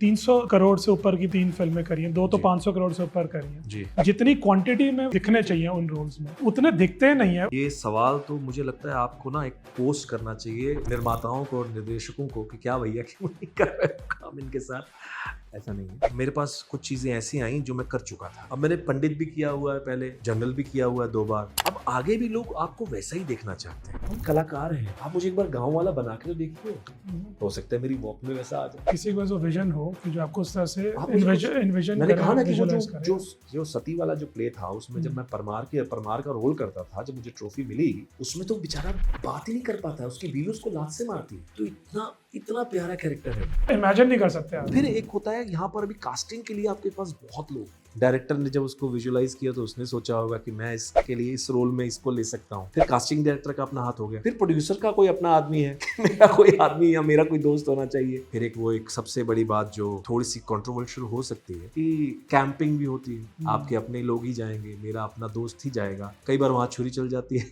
300 करोड़ से ऊपर की 3 फिल्में करी हैं, 2 तो जी। 500 करोड़ से ऊपर करी हैं। जी। जितनी क्वांटिटी में दिखने चाहिए उन रोल्स में उतने दिखते नहीं है। ये सवाल तो मुझे लगता है आपको ना एक पोस्ट करना चाहिए निर्माताओं को और निर्देशकों को कि क्या भैया क्यों नहीं कर रहे हो काम इनके साथ। ऐसा नहीं है, मेरे पास कुछ चीजें ऐसी आई जो मैं कर चुका था। अब मैंने पंडित भी किया हुआ है, पहले जनरल भी किया हुआ है 2 बार। अब आगे भी लोग आपको वैसा ही देखना चाहते हैं। हम कलाकार हैं, आप मुझे एक बार गाँव वाला बना के तो देखिए, हो सकता है मेरी वॉक में वैसा आ जाए। किसी के पास विजन हो कि जो आपको उस तरह से आप मुझे इन्विजन मैंने कहा ना कि वो visualize करे। जो सती वाला जो प्ले था उसमें जब मैं परमार का रोल करता था, जब मुझे ट्रॉफी मिली उसमें तो बेचारा बात ही नहीं कर पाता है, उसकी बीवी उसको लात से मारती है। तो इतना प्यारा कैरेक्टर है, इमेजिन नहीं कर सकते आप। फिर एक होता है यहाँ पर अभी कास्टिंग के लिए आपके पास बहुत लोग हैं। डायरेक्टर ने जब उसको विजुअलाइज किया तो उसने सोचा होगा कि मैं इसके लिए इस रोल में इसको ले सकता हूँ। फिर कास्टिंग डायरेक्टर का अपना हाथ हो गया, फिर प्रोड्यूसर का कोई अपना आदमी है मेरा कोई आदमी या मेरा कोई दोस्त होना चाहिए। फिर एक सबसे बड़ी बात जो थोड़ी सी कंट्रोवर्शियल हो सकती है कि कैंपिंग भी होती है, आपके अपने लोग ही जाएंगे, मेरा अपना दोस्त ही जाएगा, कई बार वहाँ छुरी चल जाती है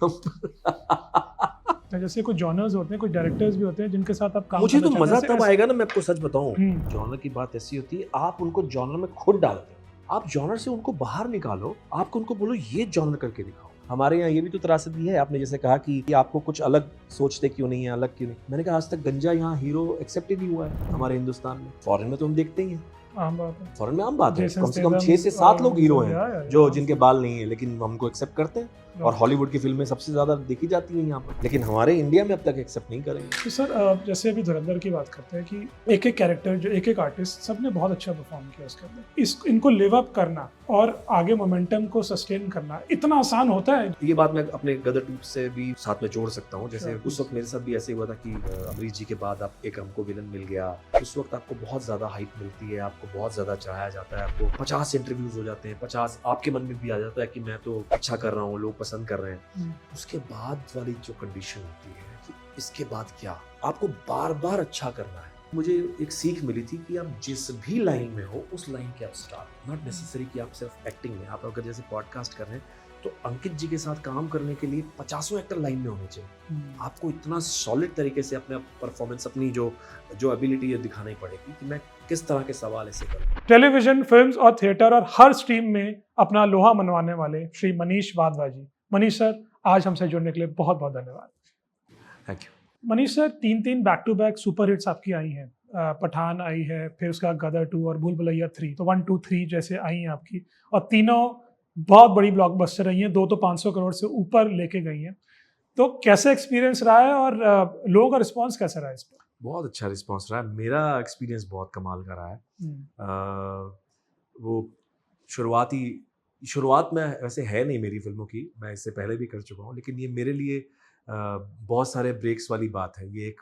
जैसे कुछ जॉनर्स होते हैं, कुछ डायरेक्टर्स भी होते हैं जिनके साथ आप काम मुझे तो करना मजा चाहते हैं। तब आएगा ना, मैं आपको सच बताऊं, हम्म। जॉनर की बात ऐसी होती है, आप उनको जॉनर में खुद डालते हैं, आप जॉनर से उनको बाहर निकालो, आपको उनको बोलो ये जॉनर करके दिखाओ। हमारे यहाँ ये भी तो त्रासदी है, आपने जैसे कहा कि आपको कुछ अलग सोचते क्यों नहीं है, अलग क्यों नहीं। मैंने कहा आज तक गंजा यहाँ हीरो एक्सेप्ट ही नहीं हुआ है हमारे हिंदुस्तान में। फॉरेन में तो हम देखते ही हैं, आम बात है। फॉरेन में आम बात है, Jason कम से कम Statham 6 से 7 लोग हीरो या, हैं जो जिनके बाल नहीं है, लेकिन हमको एक्सेप्ट करते हैं। और हॉलीवुड की फिल्में सबसे ज्यादा देखी जाती हैं यहाँ पर, लेकिन हमारे इंडिया में अब तक एक्सेप्ट नहीं करेंगे। तो सर जैसे अभी धुरंधर की बात करते हैं कि एक एक कैरेक्टर जो एक आर्टिस्ट सबने बहुत अच्छा परफॉर्म किया उसके अंदर, इनको लिव अप करना और आगे मोमेंटम को सस्टेन करना इतना आसान होता है। ये बात मैं अपने गदर टूट से भी साथ में जोड़ सकता हूँ। जैसे Sure. उस वक्त मेरे साथ भी ऐसे हुआ था कि अमरीश जी के बाद आप एक हमको विलन मिल गया, उस वक्त आपको बहुत ज्यादा हाइप मिलती है, आपको बहुत ज्यादा चाहा जाता है, आपको 50 इंटरव्यूज हो जाते हैं, 50 आपके मन में भी आ जाता है कि मैं तो अच्छा कर रहा हूँ, लोग पसंद कर रहे हैं। उसके बाद वाली जो कंडीशन होती है कि इसके बाद क्या, आपको बार बार अच्छा करना है। मुझे एक सीख मिली थी कि आप जिस भी लाइन में हो उस लाइन के आप स्टार, नॉट नेसेसरी कि आप सिर्फ एक्टिंग में। आप अगर जैसे पॉडकास्ट कर रहे हैं तो अंकित जी के साथ काम करने के लिए 50 एक्टर लाइन में होने चाहिए। आपको इतना सॉलिड तरीके से अपने परफॉर्मेंस, अपनी जो एबिलिटी है दिखानी पड़ेगी कि मैं किस तरह के सवाल ऐसे करूं। टेलीविजन, फिल्म्स और थिएटर और हर स्ट्रीम में अपना लोहा मनवाने वाले श्री मनीष वाधवा जी। मनीष सर, आज हमसे जुड़ने के लिए बहुत बहुत धन्यवाद। Thank you. Manish sir, 3 back to back super hits आपकी आई हैं। पठान आई है, फिर उसका गदर 2 और भूल भुलैया 3, तो 1, 2, 3 जैसे आई हैं आपकी, और तीनों बहुत बड़ी ब्लॉकबस्टर रही हैं, 2 तो 500 करोड़ से ऊपर लेके गई हैं। तो कैसे एक्सपीरियंस रहा है और लोगों का रिस्पॉन्स कैसा रहा है इस पर? बहुत अच्छा रिस्पॉन्स रहा है, मेरा एक्सपीरियंस बहुत कमाल का रहा है। वो शुरुआत में वैसे है नहीं मेरी फिल्मों की, मैं इससे पहले भी कर चुका हूँ, लेकिन ये मेरे लिए बहुत सारे ब्रेक्स वाली बात है, ये एक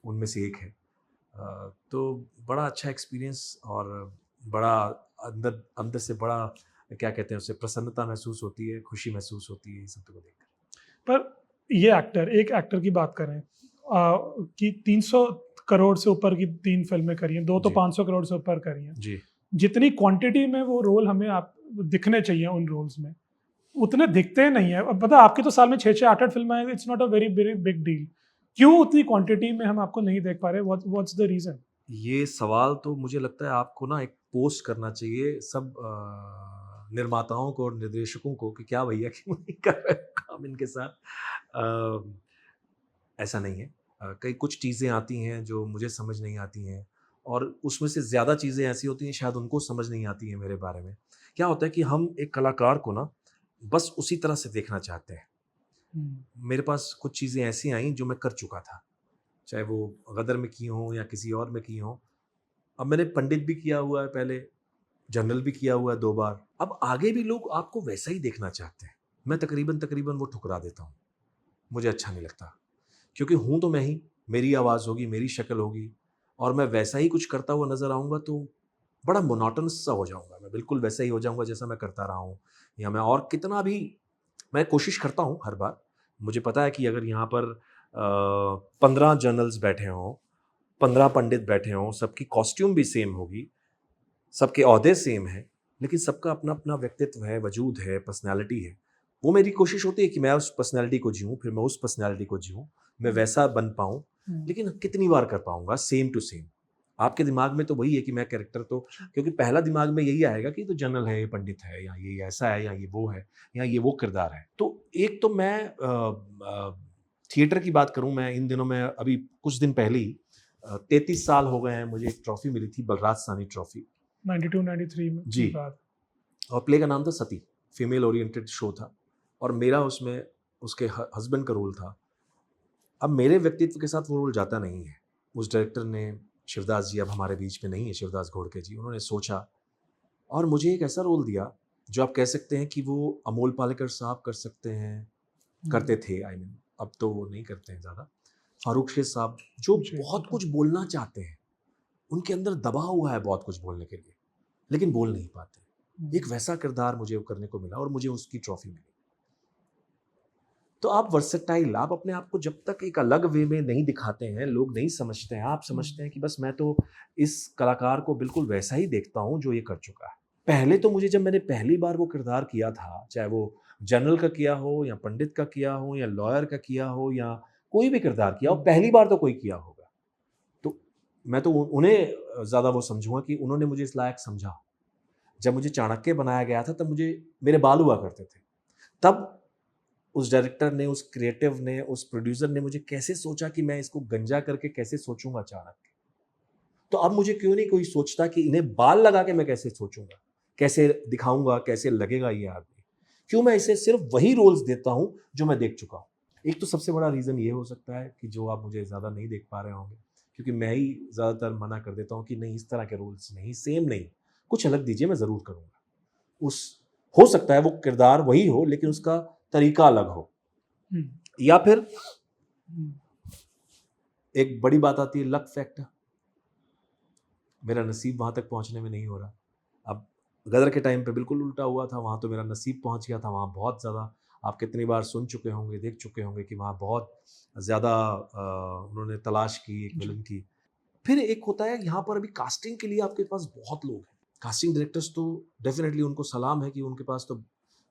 उनमें से एक है। तो बड़ा अच्छा एक्सपीरियंस और बड़ा अंदर से बड़ा क्या कहते हैं उसे, प्रसन्नता महसूस होती है, खुशी महसूस होती है ये सब को देखकर। पर ये एक एक्टर की बात करें कि 300 करोड़ से ऊपर की 3 फिल्में करी हैं, 2 तो जी। 500 करोड़ से ऊपर करी हैं। जी। जितनी क्वांटिटी में वो रोल हमें आप दिखने चाहिए उन रोल्स में उतने दिखते नहीं है। अब पता आपकी तो साल में 6-6, 8-8 फिल्में हैं, it's not a very big deal. क्यों उतनी क्वांटिटी में हम आपको नहीं देख पा रहे? What's the reason? ये सवाल तो मुझे लगता है आपको ना एक पोस्ट करना चाहिए सब निर्माताओं को और निर्देशकों को कि क्या भैया क्यों नहीं कर रहे हो काम इनके साथ। ऐसा नहीं है, कई कुछ चीज़ें आती हैं जो मुझे समझ नहीं आती हैं, और उसमें से ज़्यादा चीज़ें ऐसी होती हैं शायद उनको समझ नहीं आती हैं मेरे बारे में। क्या होता है कि हम एक कलाकार को ना बस उसी तरह से देखना चाहते हैं। मेरे पास कुछ चीज़ें ऐसी आई जो मैं कर चुका था, चाहे वो गदर में की हों या किसी और में की हों। अब मैंने पंडित भी किया हुआ है, पहले जनरल भी किया हुआ है 2 बार। अब आगे भी लोग आपको वैसा ही देखना चाहते हैं। मैं तकरीबन वो ठुकरा देता हूँ, मुझे अच्छा नहीं लगता, क्योंकि हूँ तो मैं ही, मेरी आवाज़ होगी, मेरी शक्ल होगी, और मैं वैसा ही कुछ करता हुआ नज़र आऊँगा तो बड़ा मोनोटोनस सा हो जाऊँगा। मैं बिल्कुल वैसा ही हो जाऊँगा जैसा मैं करता रहा हूँ, या मैं और कितना भी मैं कोशिश करता हूँ हर बार। मुझे पता है कि अगर यहाँ पर 15 जनरल्स बैठे हों, 15 पंडित बैठे हों, सबकी कॉस्ट्यूम भी सेम होगी, सबके ओहदे सेम हैं, लेकिन सबका अपना अपना व्यक्तित्व है, वजूद है, पर्सनैलिटी है। वो मेरी कोशिश होती है कि मैं उस पर्सनैलिटी को जीऊँ, फिर मैं उस पर्सनैलिटी को जीऊँ, मैं वैसा बन पाऊँ, लेकिन कितनी बार कर पाऊँगा सेम टू सेम? आपके दिमाग में तो वही है कि मैं कैरेक्टर तो, क्योंकि पहला दिमाग में यही आएगा कि तो जनरल है, ये पंडित है, या ये ऐसा है, या ये वो है, या ये वो किरदार है। तो एक तो मैं थिएटर की बात करूं, मैं इन दिनों में अभी कुछ दिन पहले ही 33 साल हो गए हैं, मुझे एक ट्रॉफी मिली थी, बलराज साहनी ट्रॉफी 92-93 में जी। की बात। और प्ले का नाम था सती, फीमेल ओरिएंटेड शो था, और मेरा उसमें उसके हस्बैंड का रोल था। अब मेरे व्यक्तित्व के साथ वो रोल जाता नहीं है। उस डायरेक्टर ने, शिवदास जी अब हमारे बीच में नहीं है, शिवदास घोड़के जी, उन्होंने सोचा और मुझे एक ऐसा रोल दिया जो आप कह सकते हैं कि वो अमोल पालेकर साहब कर सकते हैं, करते थे, आई मीन अब तो वो नहीं करते हैं ज़्यादा। फारूक शेख साहब जो जी, बहुत बिल्कुल। कुछ बोलना चाहते हैं, उनके अंदर दबा हुआ है बहुत कुछ बोलने के लिए, लेकिन बोल नहीं पाते। एक वैसा किरदार मुझे करने को मिला और मुझे उसकी ट्रॉफी मिली। तो आप वर्सेटाइल, आप अपने आप को जब तक एक अलग वे में नहीं दिखाते हैं, लोग नहीं समझते हैं, आप समझते हैं कि बस मैं तो इस कलाकार को बिल्कुल वैसा ही देखता हूँ जो ये कर चुका है। पहले तो मुझे, जब मैंने पहली बार वो किरदार किया था, चाहे वो जनरल का किया हो या पंडित का किया हो या लॉयर का किया हो या कोई भी किरदार किया हो, पहली बार तो कोई किया होगा, तो मैं तो उन्हें ज़्यादा वो समझूंगा कि उन्होंने मुझे इस लायक समझा। जब मुझे चाणक्य बनाया गया था तब मुझे मेरे बाल हुआ करते थे, तब उस डायरेक्टर ने, उस क्रिएटिव ने, उस प्रोड्यूसर ने मुझे कैसे सोचा कि मैं इसको गंजा करके कैसे सोचूंगा चाणक्य। तो अब मुझे क्यों नहीं कोई सोचता कि इन्हें बाल लगा के मैं कैसे सोचूंगा, कैसे दिखाऊंगा, कैसे लगेगा ये आदमी। क्यों मैं इसे सिर्फ वही रोल्स देता हूं जो मैं देख चुका हूं। एक तो सबसे बड़ा रीज़न ये हो सकता है कि जो आप मुझे ज़्यादा नहीं देख पा रहे होंगे, क्योंकि मैं ही ज़्यादातर मना कर देता हूं कि नहीं, इस तरह के रोल्स नहीं, सेम नहीं, कुछ अलग दीजिए, मैं ज़रूर करूंगा। उस हो सकता है वो किरदार वही हो लेकिन उसका तरीका अलग हो। या फिर एक बड़ी बात आती है लक फैक्टर, मेरा नसीब वहां तक पहुंचने में नहीं हो रहा। अब गदर के टाइम पे बिल्कुल उल्टा हुआ था, वहां तो मेरा नसीब पहुंच गया था, वहां बहुत ज़्यादा, आप कितनी बार सुन चुके होंगे, देख चुके होंगे कि वहाँ बहुत ज़्यादा उन्होंने तलाश की एक विलन की। फिर एक होता है यहाँ पर, अभी कास्टिंग के लिए आपके पास बहुत लोग हैं, कास्टिंग डायरेक्टर्स तो डेफिनेटली उनको सलाम है कि उनके पास तो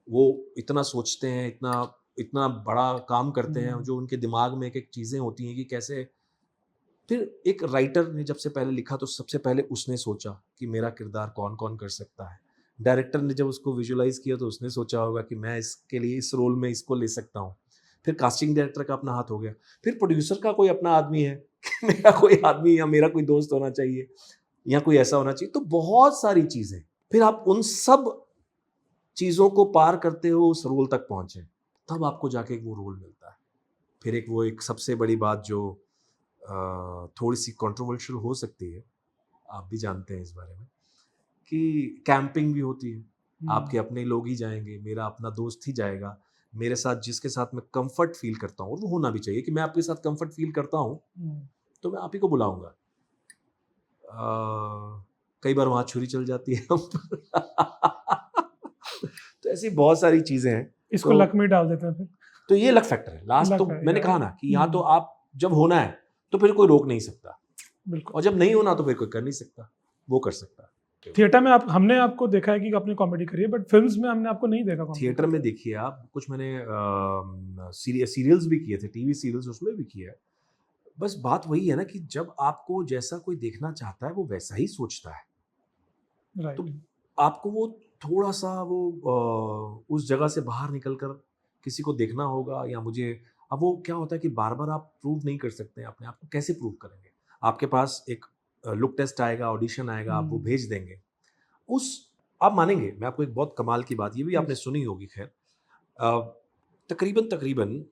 वो इतना सोचते हैं, इतना इतना बड़ा काम करते हैं, जो उनके दिमाग में एक एक चीज़ें होती हैं कि कैसे। फिर एक राइटर ने जब से पहले लिखा तो सबसे पहले उसने सोचा कि मेरा किरदार कौन कौन कर सकता है। डायरेक्टर ने जब उसको विजुअलाइज किया तो उसने सोचा होगा कि मैं इसके लिए इस रोल में इसको ले सकता हूँ। फिर कास्टिंग डायरेक्टर का अपना हाथ हो गया, फिर प्रोड्यूसर का कोई अपना आदमी है कि मेरा कोई आदमी या मेरा कोई दोस्त होना चाहिए या कोई ऐसा होना चाहिए, तो बहुत सारी चीज़ें। फिर आप उन सब चीज़ों को पार करते हो उस रोल तक पहुँचे, तब आपको जाके वो रोल मिलता है। फिर एक वो एक सबसे बड़ी बात जो थोड़ी सी कंट्रोवर्शियल हो सकती है, आप भी जानते हैं इस बारे में, कि कैंपिंग भी होती है। आपके अपने लोग ही जाएंगे, मेरा अपना दोस्त ही जाएगा, मेरे साथ जिसके साथ मैं कंफर्ट फील करता हूँ, और वो होना भी चाहिए कि मैं आपके साथ कंफर्ट फील करता हूँ तो मैं आप ही को बुलाऊंगा। कई बार वहाँ छुरी चल जाती है हम पर। तो ऐसी बहुत सारी चीज़ें हैं। इसको लक में डाल देते हैं फिर। तो ये लक फैक्टर है। लास्ट लक तो है मैंने यार। कहा ना कि यहाँ तो आप जब होना है तो फिर कोई रोक नहीं सकता, बिल्कुल। और जब नहीं होना तो फिर कोई कर नहीं सकता, वो कर सकता है। थिएटर में हमने आपको देखा है कि आपने कॉमेडी करी है, बट फिल्म्स में हमने आपको नहीं देखा कॉमेडी। थिएटर में देखिए आप, कुछ मैंने सीरियल्स भी किए थे, टीवी सीरियल्स उसमें भी किया है। बस बात वही है ना कि जब आपको जैसा कोई देखना चाहता है वो वैसा ही सोचता है, तो राइट। आपको वो थोड़ा सा वो उस जगह से बाहर निकल कर किसी को देखना होगा। या मुझे, अब वो क्या होता है कि बार बार आप प्रूव नहीं कर सकते हैं अपने आप को, कैसे प्रूव करेंगे। आपके पास एक लुक टेस्ट आएगा, ऑडिशन आएगा, आप वो भेज देंगे, उस, आप मानेंगे, मैं आपको एक बहुत कमाल की बात, ये भी आपने सुनी होगी खैर, तकरीबन तकरीबन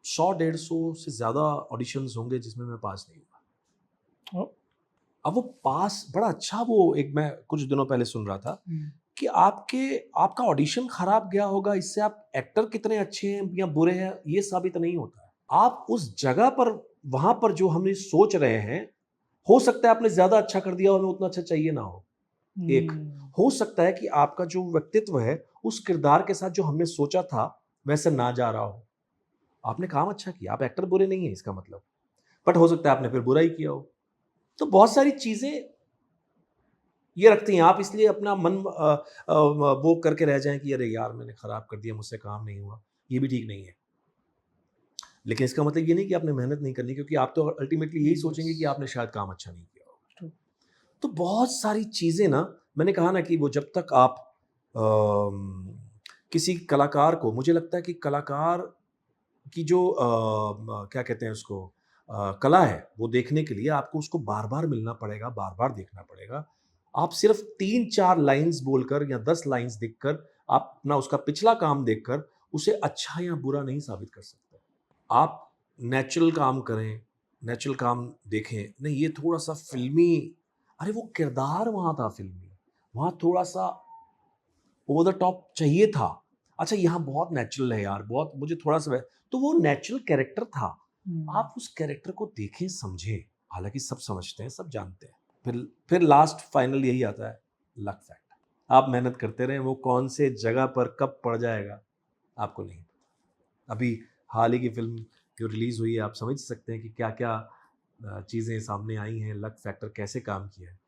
100-150 से ज़्यादा ऑडिशंस होंगे जिसमें मैं पास नहीं हुआ। अब वो पास बड़ा अच्छा, वो एक मैं कुछ दिनों पहले सुन रहा था कि आपका ऑडिशन खराब गया होगा, इससे आप एक्टर कितने अच्छे हैं या बुरे हैं ये साबित नहीं होता है। आप उस जगह पर, वहां पर जो हम सोच रहे हैं, हो सकता है आपने ज्यादा अच्छा कर दिया और हमें उतना अच्छा चाहिए ना हो। एक हो सकता है कि आपका जो व्यक्तित्व है उस किरदार के साथ जो हमने सोचा था वैसे ना जा रहा हो। आपने काम अच्छा किया, आप एक्टर बुरे नहीं है इसका मतलब, बट हो सकता है आपने फिर बुरा ही किया हो। तो बहुत सारी चीजें ये रखती हैं, आप इसलिए अपना मन वो करके रह जाएं कि अरे यार मैंने खराब कर दिया, मुझसे काम नहीं हुआ, ये भी ठीक नहीं है। लेकिन इसका मतलब ये नहीं कि आपने मेहनत नहीं करनी, क्योंकि आप तो अल्टीमेटली यही सोचेंगे कि आपने शायद काम अच्छा नहीं किया हो। तो बहुत सारी चीज़ें ना, मैंने कहा ना कि वो जब तक आप किसी कलाकार को, मुझे लगता है कि कलाकार की जो क्या कहते हैं उसको, कला है, वो देखने के लिए आपको उसको बार-बार मिलना पड़ेगा, बार-बार देखना पड़ेगा। आप सिर्फ़ 3-4 लाइन्स बोलकर या 10 लाइन्स देखकर, आप ना उसका पिछला काम देखकर उसे अच्छा या बुरा नहीं साबित कर सकते। आप नेचुरल काम करें, नेचुरल काम देखें। नहीं, ये थोड़ा-सा फ़िल्मी, अरे वो किरदार वहाँ था फ़िल्मी, वहाँ थोड़ा-सा ओवर द टॉप चाहिए था। अच्छा यहाँ बहुत नेचुरल है यार, बहुत मुझे थोड़ा-सा तो वो नेचुरल कैरेक्टर था। आप उस कैरेक्टर को देखें, समझें। हालाँकि सब समझते हैं, सब जानते हैं। फिर लास्ट फाइनल यही आता है, लक फैक्टर। आप मेहनत करते रहें, वो कौन से जगह पर कब पड़ जाएगा, आपको नहीं पता। अभी हाल ही की फ़िल्म जो रिलीज़ हुई है, आप समझ सकते हैं कि क्या-क्या चीज़ें सामने आई हैं, लक फैक्टर कैसे काम किया है।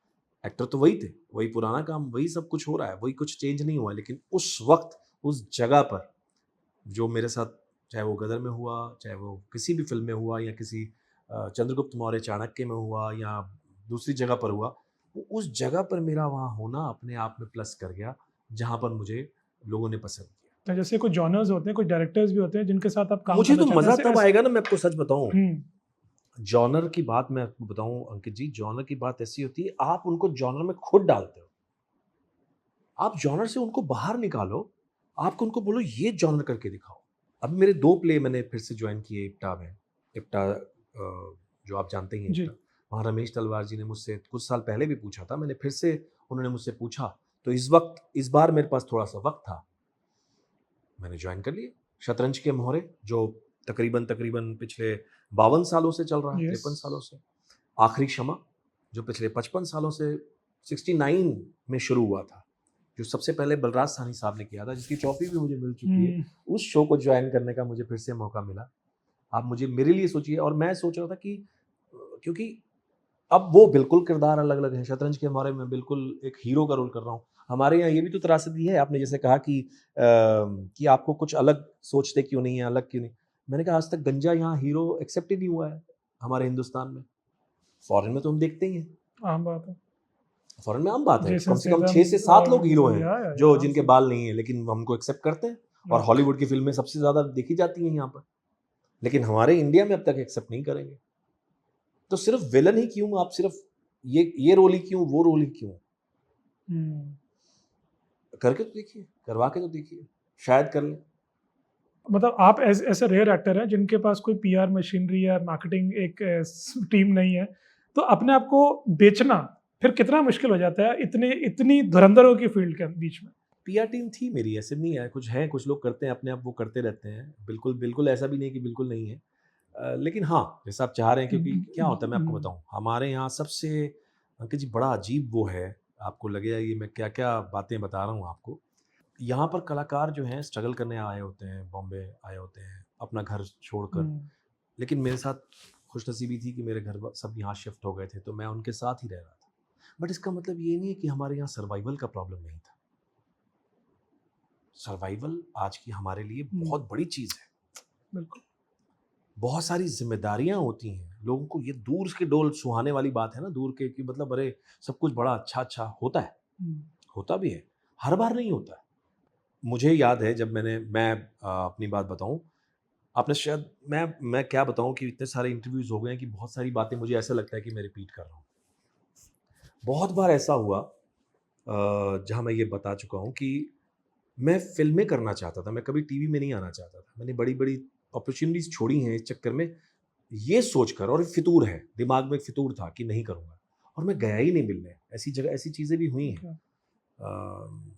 एक्टर तो वही थे, वही पुराना काम, वही सब कुछ हो रहा है, वही कुछ चेंज नहीं हुआ है, लेकिन उस वक़्त, उस जगह पर जो मेरे साथ, चाहे वो गदर में हुआ, चाहे वो किसी भी फ़िल्म में हुआ, या किसी चंद्रगुप्त मौर्य चाणक्य में हुआ, या दूसरी जगह पर हुआ, वो उस जगह पर मेरा वहाँ होना अपने आप में प्लस कर गया, जहाँ पर मुझे लोगों ने पसंद किया। तो जैसे कुछ जॉनर्स होते हैं, कुछ डायरेक्टर्स भी होते हैं जिनके साथ आप काम मुझे करना तो चाहते हैं, मज़ा ऐसे तब ऐसे आएगा ना, मैं आपको सच बताऊँ, हुँ, जॉनर की बात मैं आपको बताऊँ अंकित जी, जॉनर की बात ऐसी होती है, आप उनको जॉनर में खुद डालते हो। आप जॉनर से उनको बाहर निकालो, आप उनको बोलो ये जॉनर करके दिखाओ। अब मेरे 2 प्ले मैंने फिर से जॉइन किए इप्टा में। इप्टा जो आप जानते ही हैं जी। इप्टा। वहाँ रमेश तलवार जी ने मुझसे कुछ साल पहले भी पूछा था, मैंने फिर से, उन्होंने मुझसे पूछा, तो इस बार मेरे पास थोड़ा-सा वक़्त था, मैंने जॉइन कर लिया। शतरंज के मोहरे, जो तकरीबन पिछले 52 सालों से चल रहा है, यस। 53 सालों से। आखिरी क्षमा, जो पिछले 55 सालों से 69 में शुरू हुआ था, जो सबसे पहले बलराज साहनी साहब ने किया था, जिसकी ट्रॉफ़ी भी मुझे मिल चुकी है। हुँ, उस शो को जॉइन करने का मुझे फिर से मौका मिला। आप मुझे, मेरे लिए सोचिए, और मैं सोच रहा था कि क्योंकि अब वो बिल्कुल किरदार अलग-अलग हैं। शतरंज के हमारे में बिल्कुल एक हीरो का रोल कर रहा हूँ। हमारे यहाँ ये भी तो त्रासदी है, आपने जैसे कहा कि आपको कुछ अलग सोचते क्यों नहीं हैं, अलग क्यों नहीं? मैंने कहा आज तक गंजा यहाँ हीरो एक्सेप्ट ही नहीं हुआ है, हमारे हिंदुस्तान में। फ़ॉरेन में तो हम देखते ही हैं। आम बात है। फ़ॉरेन में आम बात है, जेसन कम से कम स्टेथम 6 से 7 और लोग हीरो हैं, या जो आराम जिनके से। बाल नहीं हैं, लेकिन हम उनको एक्सेप्ट करते हैं, और राइट। हॉलीवुड की फ़िल्में सबसे ज़्यादा देखी जाती हैं यहाँ पर। लेकिन हमारे इंडिया में अब तक एक्सेप्ट नहीं करेंगे। तो सिर्फ़ विलेन ही क्यों, आप सिर्फ़ ये रोल ही क्यों, वो रोल ही क्यों? हुँ। करके तो देखिए, करवा के तो देखिए, शायद कर लें। मतलब आप ऐसे रेयर एक्टर हैं जिनके पास कोई पीआर मशीनरी या मार्केटिंग एक टीम नहीं है। तो अपने आप को बेचना फिर कितना मुश्किल हो जाता है इतनी धुरंधरों की फील्ड के बीच में? पीआर टीम थी मेरी, ऐसे नहीं है, कुछ लोग करते हैं अपने आप, वो करते रहते हैं। बिल्कुल ऐसा भी नहीं है कि बिल्कुल नहीं है। लेकिन हाँ, जैसा आप चाह रहे हैं, क्योंकि क्या होता है मैं आपको बताऊँ, हमारे यहाँ सबसे, अंकित जी, बड़ा अजीब वो है, आपको लगेगा ये मैं क्या-क्या बातें बता रहा हूँ आपको। यहाँ पर कलाकार जो हैं स्ट्रगल करने आए होते हैं, बॉम्बे आए होते हैं, अपना घर छोड़कर। हुँ, लेकिन मेरे साथ खुशनसीबी थी कि मेरे घर व सब यहाँ शिफ्ट हो गए थे, तो मैं उनके साथ ही रह रहा था। बट इसका मतलब ये नहीं है कि हमारे यहाँ सर्वाइवल का प्रॉब्लम नहीं था। सर्वाइवल आज की हमारे लिए हुँ, बहुत बड़ी चीज़ है। बिल्कुल। बहुत सारी ज़िम्मेदारियाँ होती हैं। लोगों को ये दूर के डोल सुहाने वाली बात है ना, दूर के कि मतलब अरे! सब कुछ बड़ा अच्छा-अच्छा होता है, हुँ, होता भी है। हर बार नहीं होता है। मुझे याद है जब मैं अपनी बात बताऊँ, आपने शायद, मैं क्या बताऊँ कि इतने सारे इंटरव्यूज़ हो गए हैं कि बहुत सारी बातें मुझे ऐसा लगता है कि मैं रिपीट कर रहा हूँ। बहुत बार ऐसा हुआ जहाँ मैं ये बता चुका हूँ कि मैं फ़िल्में करना चाहता था, मैं कभी टीवी में नहीं आना चाहता था। मैंने बड़ी-बड़ी अपॉर्च्युनिटीज़ छोड़ी हैं इस चक्कर में, ये सोचकर, और फितूर है, दिमाग में एक फितूर था कि नहीं करूँगा, और मैं गया ही नहीं मिलने। ऐसी जगह ऐसी चीज़ें भी हुई हैं। ओके।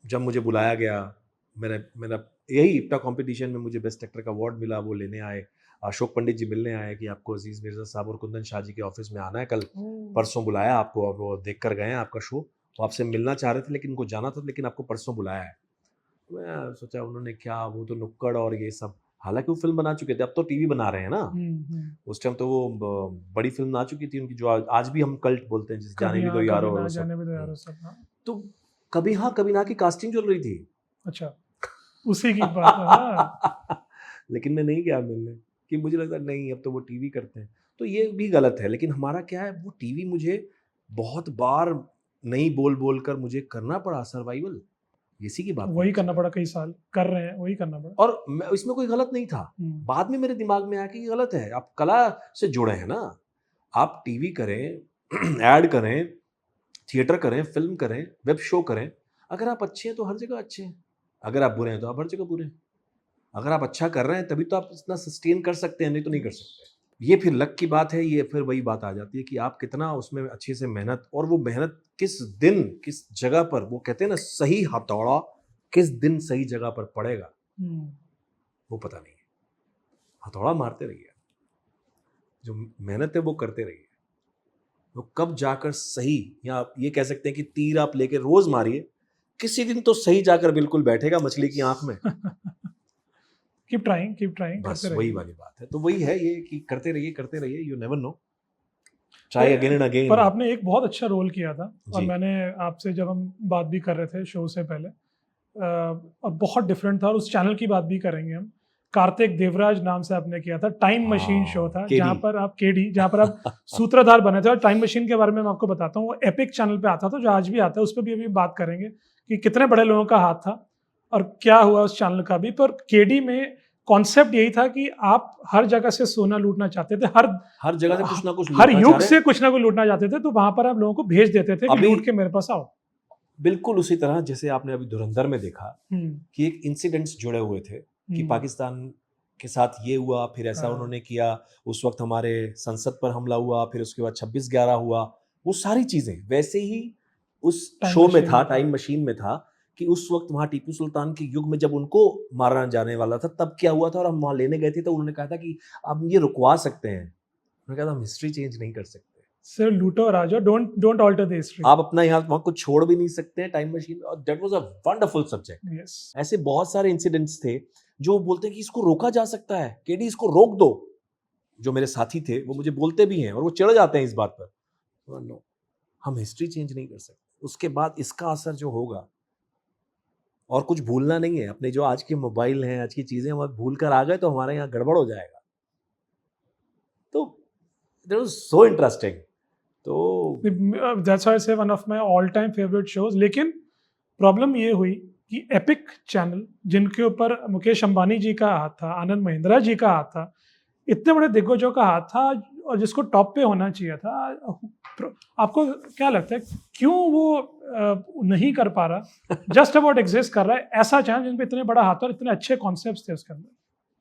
जब मुझे बुलाया गया, मैंने मेरा यही इप्टा कॉम्पिटिशन में मुझे बेस्ट एक्टर का अवार्ड मिला, वो लेने आए। अशोक पंडित जी मिलने आए कि आपको अज़ीज़ मिर्ज़ा साहब और कुंदन शाह जी के ऑफ़िस में आना है कल, ओह! परसों बुलाया आपको, और वो देख कर गए हैं आपका शो। वो आपसे मिलना चाह रहे थे, लेकिन उनको जाना था, लेकिन आपको परसों बुलाया है। मैं सोचा उन्होंने क्या, वो तो नुक्कड़ और ये सब, हालाँकि वो फ़िल्म बना चुके थे, अब तो टीवी बना रहे हैं ना। हुँ, हुँ। उस टाइम तो वो बड़ी फ़िल्म आ चुकी थी उनकी, जो आज भी हम कल्ट बोलते हैं, जिसे जाने कभी भी दो हाँ, कभी यारो और ना, वो सब। जाने भी दो हुँ। यारो सब, हाँ। तो कभी हाँ, कभी ना की कास्टिंग चल रही थी। अच्छा, उसी की बात हाँ। लेकिन मैं नहीं गया मिलने, कि मुझे लगा नहीं, अब तो वो टीवी करते हैं। तो ये भी गलत है, लेकिन हमारा क्या है, वो टीवी मुझे बहुत बार नहीं बोल कर मुझे करना पड़ा सर्वाइवल, इसी की बात वही नहीं करना है। पड़ा, कई साल कर रहे हैं, वही करना पड़ा। और इसमें कोई गलत नहीं था। बाद में मेरे दिमाग में आया कि ये गलत है। आप कला से जुड़े हैं ना, आप टीवी करें, ऐड करें, थिएटर करें, फिल्म करें, वेब शो करें। अगर आप अच्छे हैं तो हर जगह अच्छे हैं, अगर आप बुरे हैं तो आप हर जगह बुरे हैं। अगर आप अच्छा कर रहे हैं तभी तो आप इतना सस्टेन कर सकते हैं, नहीं तो नहीं कर सकते। ये फिर लक की बात है, ये फिर वही बात आ जाती है कि आप कितना उसमें अच्छे से मेहनत, और वो मेहनत किस दिन किस जगह पर, वो कहते हैं ना सही हथौड़ा किस दिन सही जगह पर पड़ेगा वो पता नहीं है। हथौड़ा मारते रहिए, जो मेहनत है वो करते रहिए, वो कब जाकर सही, या आप ये कह सकते हैं कि तीर आप लेके रोज मारिए, किसी दिन तो सही जाकर बिल्कुल बैठेगा मछली की आंख में। कीप ट्राइंग बस करते वही रहिए। वाली बात है। तो वही है ये कि करते रहिए, you never know, try again and again. पर आपने एक बहुत अच्छा रोल किया था, और जी। मैंने आपसे जब हम बात भी कर रहे थे शो से पहले, और बहुत डिफरेंट था, और उस चैनल की बात भी करेंगे हम। कार्तिक देवराज नाम से आपने किया था, टाइम मशीन शो था, केडी। जहाँ पर आप सूत्रधार बने थे। और टाइम मशीन के बारे में मैं आपको बताता हूँ, वो एपिक चैनल पे आता था, जो आज भी आता है। उस पर भी अभी बात करेंगे कि कितने बड़े लोगों का हाथ था और क्या हुआ उस चैनल का भी। पर केडी में कॉन्सेप्ट यही था कि आप हर जगह से सोना लूटना चाहते थे, हर जगह से कुछ ना कुछ हर लूटना चाह युग रहे से हैं। कुछ ना कुछ लूटना चाहते थे, तो वहां पर आप लोगों को भेज देते थे कि अभी लूट के मेरे पास आओ। बिल्कुल उसी तरह जैसे आपने अभी धुरंधर में देखा हम्म, कि एक इंसिडेंट्स जुड़े हुए थे कि पाकिस्तान के साथ ये हुआ, फिर ऐसा हाँ। उन्होंने किया, उस वक्त हमारे संसद पर हमला हुआ, फिर उसके बाद 26/11 हुआ, वो सारी चीजें वैसे ही उस टाइम शो में मशीन था, में था। टाइम मशीन में था कि उस वक्त वहां टीपू सुल्तान के युग में जब उनको मारा जाने वाला था तब क्या हुआ था, और हम वहां लेने गए थे तो उन्होंने कहा था कि आप ये रुकवा सकते हैं। उन्होंने कहा था हम हिस्ट्री चेंज नहीं कर सकते, सिर्फ लूटो और आ जाओ, डोंट ऑल्टर द हिस्ट्री। आप अपना यहाँ वहां कुछ छोड़ भी नहीं सकते हैं, टाइम मशीन। और that was a wonderful subject. Yes. ऐसे बहुत सारे इंसिडेंट्स थे जो बोलते हैं कि इसको रोका जा सकता है, केडी इसको रोक दो। जो मेरे साथी थे वो मुझे बोलते भी हैं और वो चिढ़ जाते हैं इस बात पर। नो, हम हिस्ट्री चेंज नहीं कर सकते। उसके बाद इसका असर जो होगा, और कुछ भूलना नहीं है, अपने जो आज के मोबाइल हैं, आज की चीजें हम भूल कर आ गए तो हमारे यहाँ गड़बड़ हो जाएगा। तो दैट वाज सो इंटरेस्टिंग। तो दैट्स व्हाई आई से one of my all time favourite shows. लेकिन प्रॉब्लम ये हुई कि एपिक चैनल, जिनके ऊपर मुकेश अंबानी जी का हाथ था, आनंद महिंद्रा जी का हाथ था, इतने बड़े दिग्गजों का हाथ था, और जिसको टॉप पे होना चाहिए था, आपको क्या लगता है क्यों वो नहीं कर पा रहा, जस्ट अबाउट एग्जिस्ट कर रहा है ऐसा चैनल जिन पे इतने बड़ा हाथ और इतने अच्छे कॉन्सेप्ट्स थे उसके अंदर?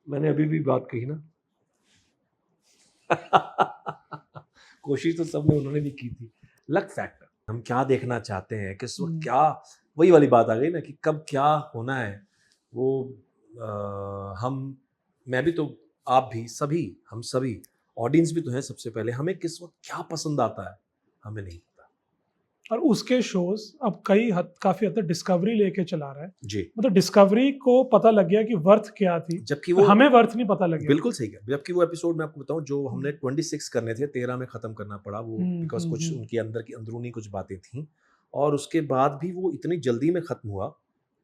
मैंने अभी भी बात कही ना। कोशिश तो सबने उन्होंने भी की थी। लक फैक्टर, हम क्या देखना चाहते हैं, किस वक्त क्या, वही वाली बात आ गई ना कि कब क्या होना है वो। मैं भी तो, आप भी, सभी, हम सभी ऑडियंस भी तो हैं। सबसे पहले हमें किस वक्त क्या पसंद आता है हमें नहीं पता। और उसके शोज अब काफी हद तक डिस्कवरी लेके चला रहा है। जी, मतलब डिस्कवरी को पता लग गया कि वर्थ क्या थी, जबकि वो हमें वर्थ नहीं पता लग गया। बिल्कुल सही है। जबकि वो एपिसोड मैं आपको बताऊं जो हमने 26 करने थे, 13 में खत्म करना पड़ा वो, बिकॉज कुछ उनकी अंदर की अंदरूनी कुछ बातें थी, और उसके बाद भी वो इतनी जल्दी में खत्म हुआ।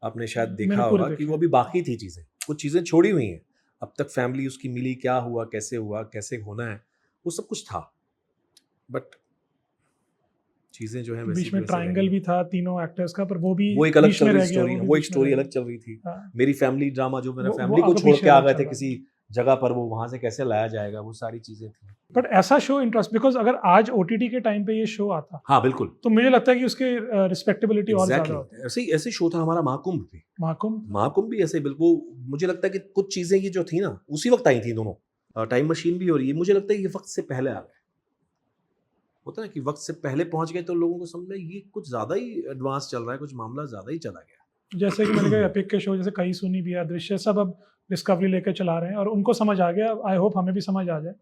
आपने शायद देखा मैंने पूरे होगा कि देखे। वो अभी बाकी थी चीजें, कुछ चीजें छोड़ी हुई हैं। अब तक फैमिली उसकी मिली, क्या हुआ, कैसे होना है, वो सब कुछ था। बट चीजें जो है वैसी बीच की में वैसे ट्रायंगल रही। भी था तीनों एक्टर्स का, पर वो भी वो एक अलग बीच चल में रही रह गया, स्टोरी, भी वो एक बीच में स्टोरी रह अलग गया। चल रही थी। हाँ, मेरी फैमिली ड्रामा, जो मेरा वो फैमिली को आगे छोड़ पीछे के आ अलग गए चल थे रहा किसी था। जगह पर, वो वहां से कैसे लाया जाएगा, वो सारी चीजें थी। बट ऐसा शो इंटरेस्ट, बिकॉज अगर आज ओटीटी के टाइम पे ये शो आता, हाँ बिल्कुल, तो मुझे लगता है कि उसके रिस्पेक्टेबिलिटी और ज्यादा एग्जैक्टली होती। ऐसे ऐसे शो था हमारा महाकुंभ भी। महाकुंभ। महाकुंभ भी ऐसे बिल्कुल, मुझे लगता है कि कुछ चीजें ये जो थी ना उसी वक्त आई थी दोनों। टाइम मशीन भी, और ये मुझे लगता है ये वक्त से पहले आ गए। होता है कि वक्त से पहले पहुंच गए तो लोगों को समझ में ये कुछ ज्यादा ही एडवांस चल रहा है, कुछ मामला ज्यादा ही चला गया। जैसे कि मैंने कहा एपिक के शो जैसे कई सुनी भी है, दृश्य, सब अब डिस्कवरी लेके चला रहे हैं, और उनको समझ आ गया। आई होप हमें भी समझ आ जाए,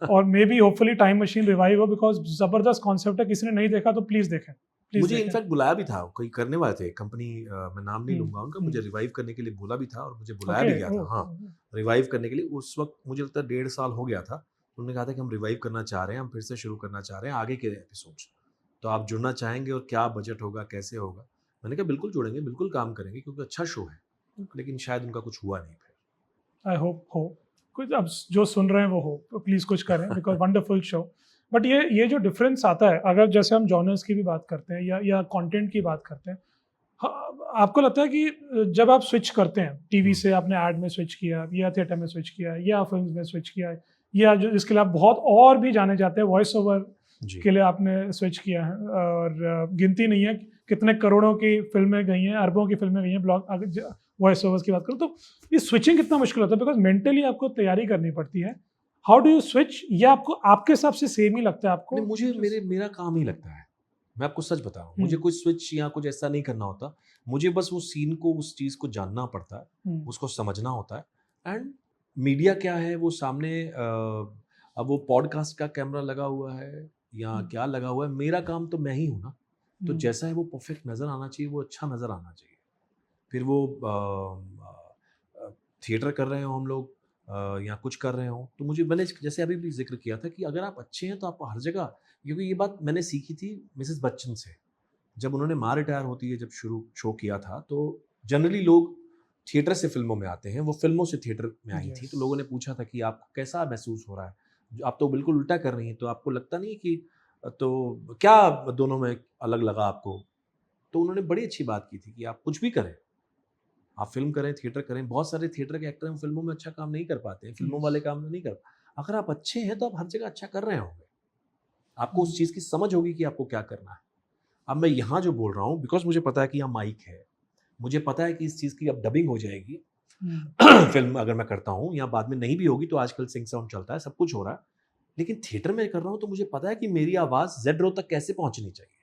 और may be hopefully time machine revive हो, बिकॉज जबरदस्त कॉन्सेप्ट है। किसी ने नहीं देखा तो प्लीज देखें, प्लीज मुझे देखें। इनफैक्ट बुलाया भी था, कोई करने वाले थे कंपनी, मैं नाम नहीं लूंगा उनका, मुझे हम्म, रिवाइव करने के लिए बोला भी था और मुझे बुलाया ओके, भी गया था। हाँ, रिवाइव करने के लिए उस वक्त मुझे लगता है 1.5 साल हो गया था। उन्होंने कहा था कि हम रिवाइव करना चाह रहे हैं, हम फिर से शुरू करना चाह रहे हैं आगे के एपिसोड्स, तो आप जुड़ना चाहेंगे और क्या बजट होगा, कैसे होगा। मैंने कहा बिल्कुल जुड़ेंगे, बिल्कुल काम करेंगे, क्योंकि अच्छा शो है। लेकिन शायद उनका कुछ हुआ नहीं फिर। आई होप हो कुछ, अब जो सुन रहे हैं वो हो, तो प्लीज कुछ करें, बिकॉज वंडरफुल शो। बट ये जो डिफरेंस आता है, अगर जैसे हम जॉनर्स की भी बात करते हैं या कंटेंट की बात करते हैं, आपको लगता है कि जब आप स्विच करते हैं टीवी से, आपने एड में स्विच किया या थिएटर में स्विच किया या फिल्म में स्विच किया, या जो जिसके लिए आप बहुत और भी जाने जाते हैं, वॉइस ओवर जी के लिए आपने स्विच किया है, और गिनती नहीं है कितने करोड़ों की फिल्में गई हैं, अरबों की फिल्में गई हैं ब्लॉग, अगर वॉइस ओवर्स की बात करूँ तो ये स्विचिंग कितना मुश्किल होता है, बिकॉज मेंटली आपको तैयारी करनी पड़ती है। हाउ डू यू स्विच, या आपको आपके हिसाब से सेम ही लगता है आपको? नहीं, मुझे मेरा काम ही लगता है, मैं आपको सच बता रहा हूँ, मुझे कोई स्विच या कुछ ऐसा नहीं करना होता, मुझे बस वो सीन को, उस चीज़ को जानना पड़ता है, उसको समझना होता है। एंड मीडिया क्या है वो सामने, अब वो पॉडकास्ट का कैमरा लगा हुआ है या क्या लगा हुआ है, मेरा काम तो मैं ही हूँ ना, तो जैसा है वो परफेक्ट नज़र आना चाहिए, वो अच्छा नज़र आना चाहिए। फिर वो थिएटर कर रहे हो हम लोग या कुछ कर रहे हो, तो मुझे, मैंने जैसे अभी भी जिक्र किया था कि अगर आप अच्छे हैं तो आपको हर जगह, क्योंकि ये बात मैंने सीखी थी मिसेस बच्चन से, जब उन्होंने माँ रिटायर होती है जब शुरू शो किया था, तो जनरली लोग थिएटर से फिल्मों में आते हैं, वो फिल्मों से थिएटर में आई थी, तो लोगों ने पूछा था कि आपको कैसा महसूस हो रहा है, आप तो बिल्कुल उल्टा कर रही हैं, तो आपको लगता नहीं कि, तो क्या दोनों में अलग लगा आपको? तो उन्होंने बड़ी अच्छी बात की थी कि आप कुछ भी करें, आप फ़िल्म करें, थिएटर करें, बहुत सारे थिएटर के एक्टर हैं फ़िल्मों में अच्छा काम नहीं कर पाते हैं, फ़िल्मों वाले काम नहीं कर, अगर आप अच्छे हैं तो आप हर जगह अच्छा कर रहे होंगे। आपको उस चीज़ की समझ होगी कि आपको क्या करना है। अब मैं यहाँ जो बोल रहा हूँ, बिकॉज़ मुझे पता है कि यहाँ माइक है, मुझे पता है कि इस चीज़ की अब डबिंग हो जाएगी, फ़िल्म अगर मैं करता हूँ या बाद में नहीं भी होगी, तो आजकल सिंक साउंड चलता है, सब कुछ हो रहा है। लेकिन थिएटर में कर रहा हूँ तो मुझे पता है कि मेरी आवाज़ ज़ेड रो तक कैसे पहुँचनी चाहिए।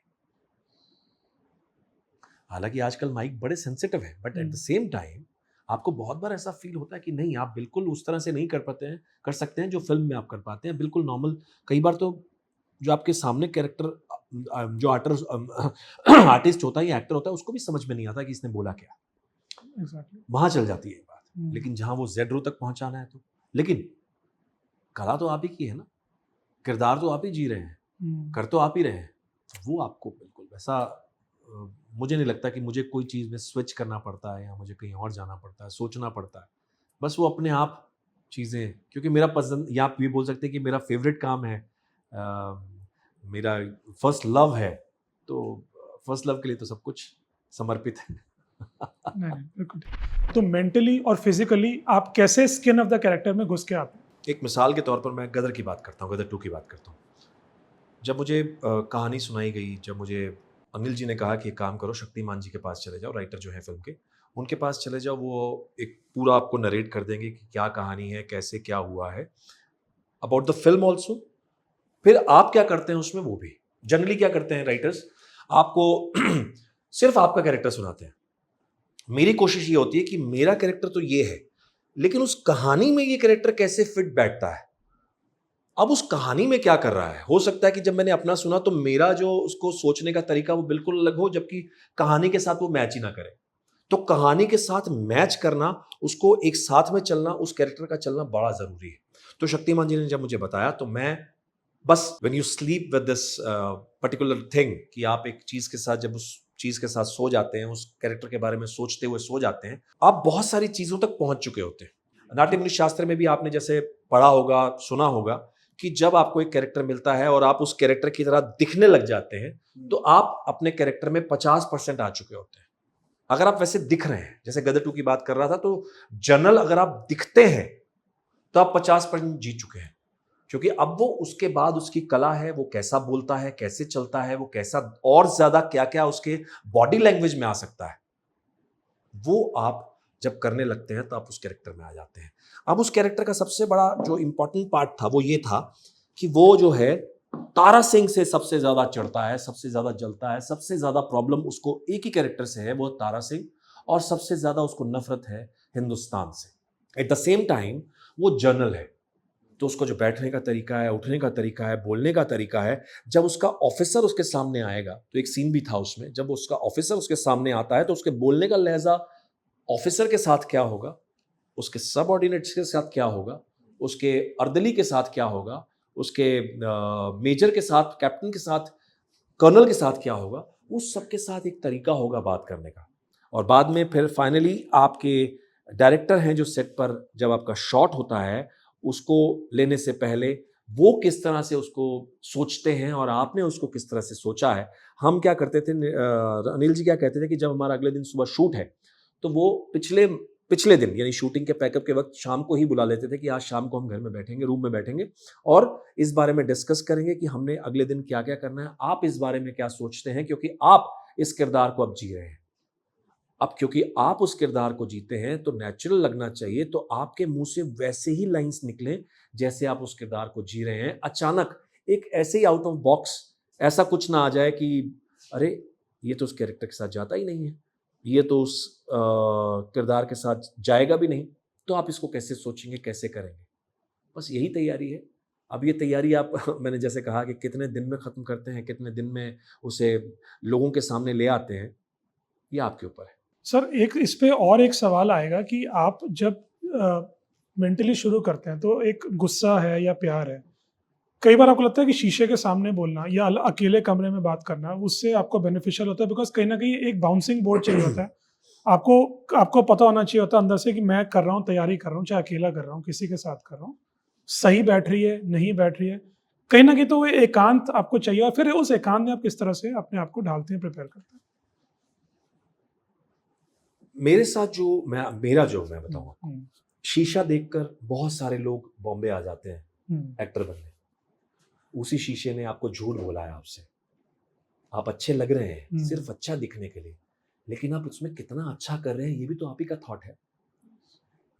हालाँकि आजकल माइक बड़े सेंसिटिव हैं, but at the same time आपको बहुत बार ऐसा फ़ील होता है कि नहीं, आप बिल्कुल उस तरह से नहीं कर सकते हैं जो फ़िल्म में आप कर पाते हैं, बिल्कुल नॉर्मल। कई बार तो जो आपके सामने कैरेक्टर, जो आर्टिस्ट होता है या एक्टर होता है, उसको भी समझ में नहीं आता कि इसने बोला क्या। एग्जैक्टली। वहाँ चल जाती है ये बात। लेकिन जहाँ वो ज़ेड रो तक पहुँचाना है तो, लेकिन कला तो आप ही की है ना, किरदार तो आप ही जी रहे हैं, कर तो आप ही रहे हैं। वो आपको बिल्कुल वैसा, मुझे नहीं लगता कि मुझे कोई चीज़ में स्विच करना पड़ता है या मुझे कहीं और जाना पड़ता है, सोचना पड़ता है। बस वो अपने आप चीज़ें, क्योंकि मेरा पसंद, या आप ये बोल सकते हैं कि मेरा फ़ेवरेट काम है, मेरा फर्स्ट लव है, तो फर्स्ट लव के लिए तो सब कुछ समर्पित है। नहीं, बिल्कुल ठीक। तो मेंटली और फिजिकली आप कैसे स्किन ऑफ द कैरेक्टर में घुस के आते हैं? एक मिसाल के तौर पर मैं गदर की बात करता हूँ, गदर 2 की बात करता हूँ। जब मुझे कहानी सुनाई गई, जब मुझे अनिल जी ने कहा कि एक काम करो, शक्तिमान जी के पास चले जाओ, राइटर जो हैं फ़िल्म के, उनके पास चले जाओ, वो एक पूरा आपको नरेट कर देंगे कि क्या कहानी है, कैसे क्या हुआ है, अबाउट द फ़िल्म ऑल्सो। फिर आप क्या करते हैं उसमें, वो भी। जनरली क्या करते हैं राइटर्स, आपको सिर्फ़ आपका कैरेक्टर सुनाते हैं। मेरी कोशिश ये होती है कि मेरा कैरेक्टर तो ये है, लेकिन उस कहानी में ये कैरेक्टर कैसे फिट बैठता है। अब उस कहानी में क्या कर रहा है? हो सकता है कि जब मैंने अपना सुना तो मेरा जो उसको सोचने का तरीका वो बिल्कुल अलग हो, जबकि कहानी के साथ वो मैच ही ना करे। तो कहानी के साथ मैच करना, उसको एक साथ में चलना, उस कैरेक्टर का चलना बड़ा ज़रूरी है। तो शक्तिमान जी ने जब मुझे बताया, तो मैं बस, when you sleep with this particular thing, कि आप एक चीज़ के साथ, जब उस चीज़ के साथ सो जाते हैं, उस कैरेक्टर के बारे में सोचते हुए सो जाते हैं, आप बहुत सारी चीज़ों तक पहुँच चुके होते हैं। नाट्यमुनि शास्त्र में भी आपने जैसे पढ़ा होगा, सुना होगा कि जब आपको एक कैरेक्टर मिलता है और आप उस कैरेक्टर की तरह दिखने लग जाते हैं, तो आप अपने कैरेक्टर में 50% आ चुके होते हैं। अगर आप वैसे दिख रहे हैं, जैसे गदर 2 की बात कर रहा था, तो जनरल अगर आप दिखते हैं, तो आप 50% जीत चुके हैं। क्योंकि अब वो उसके बाद उसकी कला है, वो कैसा बोलता है, कैसे चलता है, वो कैसा और ज़्यादा क्या-क्या उसके बॉडी लैंग्वेज में आ सकता है, वो आप जब करने लगते हैं, तो आप उस कैरेक्टर में आ जाते हैं। अब उस कैरेक्टर का सबसे बड़ा जो इम्पोर्टेंट पार्ट था, वो ये था कि वो जो है, तारा सिंह से सबसे ज़्यादा चिढ़ता है, सबसे ज़्यादा जलता है, सबसे ज़्यादा प्रॉब्लम उसको एक ही कैरेक्टर से है, वो तारा सिंह, और सबसे ज़्यादा उसको नफ़रत है हिंदुस्तान से। एट द सेम टाइम वो जर्नल है, तो उसको जो बैठने का तरीका है, उठने का तरीका है, बोलने का तरीका है, जब उसका ऑफ़िसर उसके सामने आएगा, तो एक सीन भी था उसमें, जब उसका ऑफ़िसर उसके सामने आता है, तो उसके बोलने का लहज़ा ऑफ़िसर के साथ क्या होगा, उसके सबऑर्डिनेट्स के साथ क्या होगा, उसके अर्दली के साथ क्या होगा, उसके मेजर के साथ, कैप्टन के साथ, कर्नल के साथ क्या होगा, उस सब के साथ एक तरीका होगा बात करने का। और बाद में फिर फाइनली आपके डायरेक्टर हैं जो सेट पर, जब आपका शॉट होता है, उसको लेने से पहले वो किस तरह से उसको सोचते हैं और आपने उसको किस तरह से सोचा है। हम क्या करते थे, अनिल जी क्या कहते थे कि जब हमारा अगले दिन सुबह शूट है, तो वो पिछले पिछले दिन यानी शूटिंग के पैकअप के वक्त शाम को ही बुला लेते थे कि आज शाम को हम घर में बैठेंगे, रूम में बैठेंगे और इस बारे में डिस्कस करेंगे कि हमने अगले दिन क्या क्या करना है, आप इस बारे में क्या सोचते हैं, क्योंकि आप इस किरदार को अब जी रहे हैं। अब क्योंकि आप उस किरदार को जीते हैं तो नेचुरल लगना चाहिए, तो आपके मुंह से वैसे ही लाइंस निकलें जैसे आप उस किरदार को जी रहे हैं। अचानक एक ऐसे ही आउट ऑफ बॉक्स ऐसा कुछ ना आ जाए कि अरे ये तो उस कैरेक्टर के साथ जाता ही नहीं है, ये तो उस किरदार के साथ जाएगा भी नहीं, तो आप इसको कैसे सोचेंगे, कैसे करेंगे। बस यही तैयारी है। अब ये तैयारी आप मैंने जैसे कहा कि कितने दिन में ख़त्म करते हैं, कितने दिन में उसे लोगों के सामने ले आते हैं, ये आपके ऊपर है। सर एक इस पे और एक सवाल आएगा कि आप जब मेंटली शुरू करते हैं तो एक गुस्सा है या प्यार है, कई बार आपको लगता है कि शीशे के सामने बोलना या अकेले कमरे में बात करना उससे आपको बेनिफिशियल होता है, बिकॉज कहीं ना कहीं एक बाउंसिंग बोर्ड चाहिए होता है। आपको आपको पता होना चाहिए होता है अंदर से कि मैं कर रहा हूँ, तैयारी कर रहा हूँ, चाहे अकेला कर रहा हूँ, किसी के साथ कर रहा हूँ, सही बैठ रही है, नहीं बैठ रही है। कहीं ना कहीं तो वो एकांत आपको चाहिए, और फिर उस एकांत में आप किस तरह से अपने आप को ढालते हैं, प्रिपेयर करते हैं? मेरे साथ जो मैं बताऊँ आपको, शीशा देखकर बहुत सारे लोग बॉम्बे आ जाते हैं एक्टर बनने। उसी शीशे ने आपको झूठ बोला है आपसे, आप अच्छे लग रहे हैं सिर्फ अच्छा दिखने के लिए, लेकिन आप उसमें कितना अच्छा कर रहे हैं ये भी तो आप ही का थॉट है।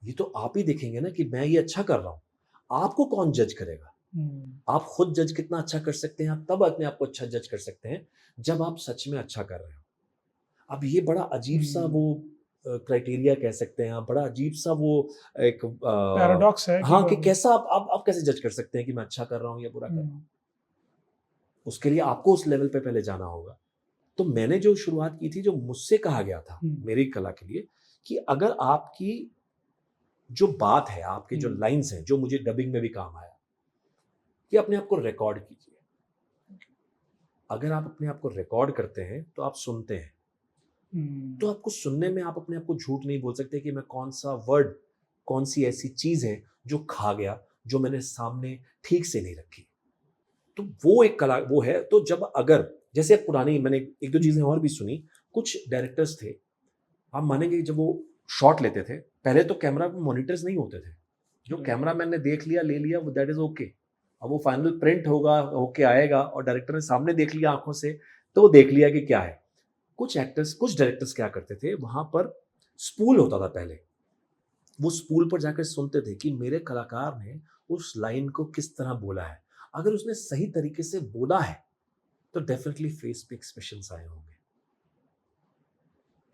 ये तो आप ही देखेंगे ना कि मैं ये अच्छा कर रहा हूँ, आपको कौन जज करेगा। आप खुद जज कितना अच्छा कर सकते हैं, आप तब अपने आप को अच्छा जज कर सकते हैं जब आप सच में अच्छा कर रहे हो। अब ये बड़ा अजीब सा वो क्राइटेरिया कह सकते हैं आप, बड़ा अजीब सा वो एक पैराडॉक्स है हाँ कि कैसा आप कैसे जज कर सकते हैं कि मैं अच्छा कर रहा हूँ या बुरा कर रहा हूँ। उसके लिए आपको उस लेवल पे पहले जाना होगा। तो मैंने जो शुरुआत की थी, जो मुझसे कहा गया था मेरी कला के लिए, कि अगर आपकी जो बात है, आपके जो लाइंस हैं, जो मुझे डबिंग में भी काम आया, कि अपने आप को रिकॉर्ड कीजिए। अगर आप अपने आप को रिकॉर्ड करते हैं तो आप सुनते हैं, तो आपको सुनने में आप अपने आप को झूठ नहीं बोल सकते कि मैं कौन सा वर्ड, कौन सी ऐसी चीज है जो खा गया, जो मैंने सामने ठीक से नहीं रखी। तो वो एक कला वो है। तो जब अगर जैसे पुरानी मैंने एक दो चीजें और भी सुनी, कुछ डायरेक्टर्स थे, आप मानेंगे जब वो शॉट लेते थे, पहले तो कैमरा पे मॉनिटर्स नहीं होते थे, जो कैमरा मैन ने देख लिया, ले लिया, वो दैट इज ओके। अब वो फाइनल प्रिंट होगा, होके आएगा और डायरेक्टर ने सामने देख लिया आंखों से, तो वो देख लिया कि क्या है। कुछ डायरेक्टर्स क्या करते थे, वहां पर स्पूल होता था पहले, वो स्पूल पर जाकर सुनते थे कि मेरे कलाकार ने उस लाइन को किस तरह बोला है। अगर उसने सही तरीके से बोला है तो डेफिनेटली फेस पे एक्सप्रेशंस आए होंगे।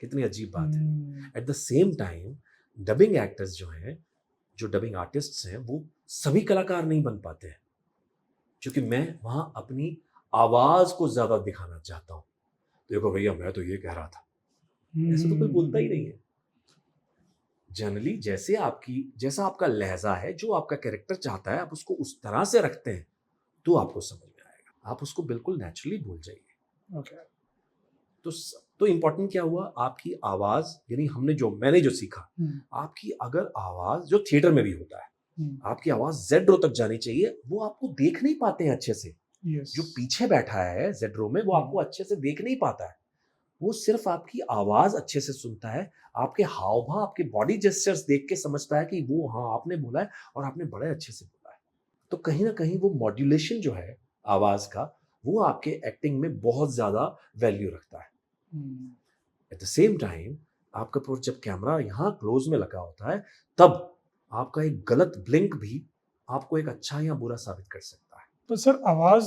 कितनी अजीब बात है। At the same time dubbing actors जो हैं, जो डबिंग आर्टिस्ट्स हैं, वो सभी कलाकार नहीं बन पाते हैं, क्योंकि मैं वहां अपनी आवाज को ज्यादा दिखाना चाहता हूं। देखो भैया मैं तो ये कह रहा था, ऐसा तो कोई बोलता ही नहीं है। जनरली जैसा आपका लहजा है, जो आपका कैरेक्टर चाहता है, आप उसको उस तरह से रखते हैं तो आपको समझ में आएगा। आप उसको बिल्कुल नेचुरली बोल जाइए। ओके। तो इम्पोर्टेंट क्या हुआ, आपकी आवाज, यानी मैंने जो सीखा, आपकी अगर आवाज, जो थिएटर में भी होता है, आपकी आवाज जेड रो तक जानी चाहिए। वो आपको देख नहीं पाते हैं अच्छे से। जो पीछे बैठा है जेड रो में, वो आपको अच्छे से देख नहीं पाता है। वो सिर्फ आपकी आवाज अच्छे से सुनता है, आपके हाव भाव, आपके बॉडी जेस्चर्स देख के समझता है कि वो हाँ आपने बोला है और आपने बड़े अच्छे से बोला है। तो कहीं ना कहीं वो मॉड्यूलेशन जो है आवाज का, वो आपके एक्टिंग में बहुत ज्यादा वैल्यू रखता है। एट द सेम टाइम आपका जब कैमरा यहाँ क्लोज में लगा होता है, तब आपका एक गलत ब्लिंक भी आपको एक अच्छा या बुरा साबित कर सकता है। तो सर आवाज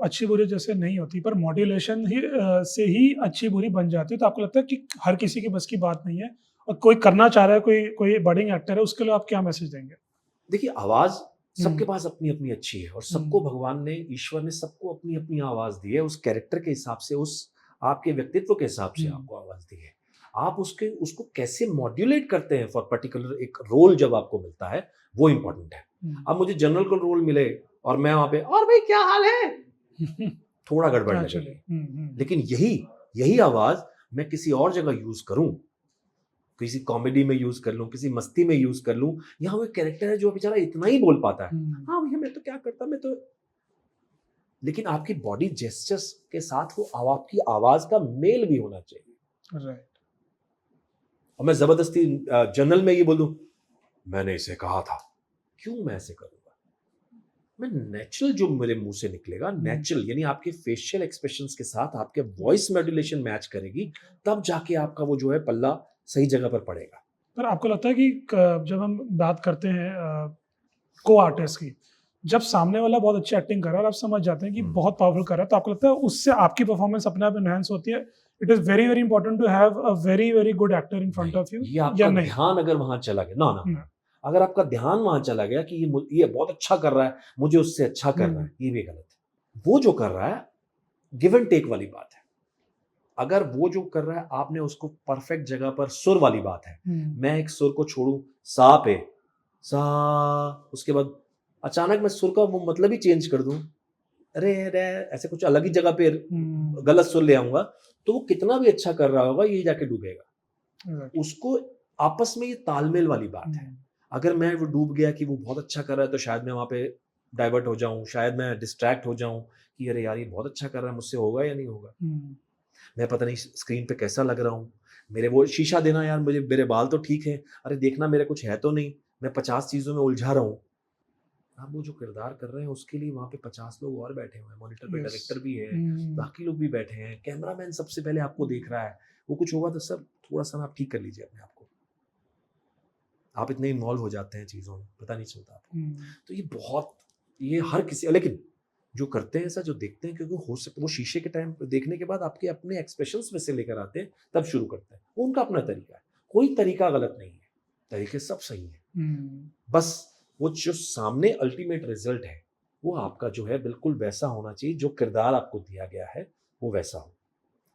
अच्छी बुरी जैसे नहीं होती, पर मॉड्यूलेशन ही से ही अच्छी बुरी बन जाती है। तो आपको लगता है कि हर किसी की बस की बात नहीं है, और कोई करना चाह रहा है, कोई बडिंग एक्टर है, उसके लिए आप क्या मैसेज देंगे? देखिए, आवाज सबके पास अपनी अपनी अच्छी है, और सबको भगवान ने, ईश्वर ने सबको अपनी अपनी आवाज दी है, उस कैरेक्टर के हिसाब से, उस आपके व्यक्तित्व के हिसाब से आपको आवाज दी है। आप उसको कैसे मॉड्यूलेट करते हैं फॉर पर्टिकुलर एक रोल जब आपको मिलता है, वो इंपॉर्टेंट है। अब मुझे जनरल को रोल मिले और मैं वहां पे और भाई क्या हाल है, थोड़ा गड़बड़ लगेगी। लेकिन यही आवाज मैं किसी और जगह यूज करूं किसी कॉमेडी में यूज कर लूँ, किसी मस्ती में यूज कर लूँ। यहाँ वो एक कैरेक्टर है जो बेचारा इतना ही बोल पाता है, हाँ भैया मैं तो क्या करता, मैं तो, लेकिन आपकी बॉडी जेस्चर्स के साथ वो आपकी आवाज का मेल भी होना चाहिए। राइट। और मैं जबरदस्ती जनरल में ये बोल दूं मैंने इसे कहा था, क्यों मैं ऐसे करूंगा? मैं नेचुरल जो मेरे मुंह से निकलेगा, नेचुरल यानी आपके फेशियल एक्सप्रेशंस के साथ आपके वॉइस मॉड्यूलेशन मैच करेगी, तब जाके आपका वो जो है पल्ला सही जगह पर पड़ेगा। पर आपको लगता है कि जब हम बात करते हैं को आर्टिस्ट की, जब सामने वाला बहुत अच्छी एक्टिंग कर रहा है और आप समझ जाते हैं कि बहुत पावरफुल कर रहा है, तो आपको लगता है उससे आपकी परफॉर्मेंस अपने आप एनहांस होती है? It is very very important to have a very very good actor in front of you, ये या आपका नहीं? ध्यान अगर वहां चला गया ना, ना। अगर आपका ध्यान वहां चला गया कि ये बहुत अच्छा कर रहा है, मुझे उससे अच्छा करना है, ये भी गलत है। वो जो कर रहा है गिव एंड टेक वाली बात है। अगर वो जो कर रहा है आपने उसको परफेक्ट जगह पर, सुर वाली बात है, मैं एक सुर को छोड़ू सा पे, सा, उसके बाद अचानक मैं सुर का वो मतलब ही चेंज कर दूं, अरे रे, ऐसे कुछ अलग ही जगह पे गलत सुर ले आऊंगा, तो वो कितना भी अच्छा कर रहा होगा ये जाके डूबेगा। उसको आपस में ये तालमेल वाली बात है। अगर मैं वो डूब गया कि वो बहुत अच्छा कर रहा है तो शायद मैं वहां पे डाइवर्ट हो जाऊं, शायद मैं डिस्ट्रैक्ट हो जाऊं कि अरे यार ये बहुत अच्छा कर रहा है, मुझसे होगा या नहीं होगा, मैं पता नहीं स्क्रीन पे कैसा लग रहा हूँ, मेरे वो शीशा देना यार, मुझे मेरे बाल तो ठीक है, अरे देखना मेरे कुछ है तो नहीं, मैं 50 चीजों में उलझा रहा हूँ। अब वो जो किरदार कर रहे हैं उसके लिए वहां पे 50 लोग और बैठे हुए हैं, मॉनिटर पे डायरेक्टर भी है, बाकी लोग भी बैठे हैं, कैमरामैन सबसे पहले आपको देख रहा है, वो कुछ होगा तो सर थोड़ा सा आप ठीक कर लीजिए अपने आप को, आप इतने इन्वॉल्व हो जाते हैं चीजों में, पता नहीं चलता आपको। तो ये बहुत, ये हर किसी, लेकिन जो करते हैं ऐसा, जो देखते हैं, क्योंकि हो सकता वो शीशे के टाइम देखने के बाद आपके अपने एक्सप्रेशंस में से लेकर आते हैं, तब शुरू करते हैं, वो उनका अपना तरीका है, कोई तरीका गलत नहीं है, तरीके सब सही है, बस वो जो सामने अल्टीमेट रिजल्ट है वो आपका जो है बिल्कुल वैसा होना चाहिए, जो किरदार आपको दिया गया है वो वैसा हो।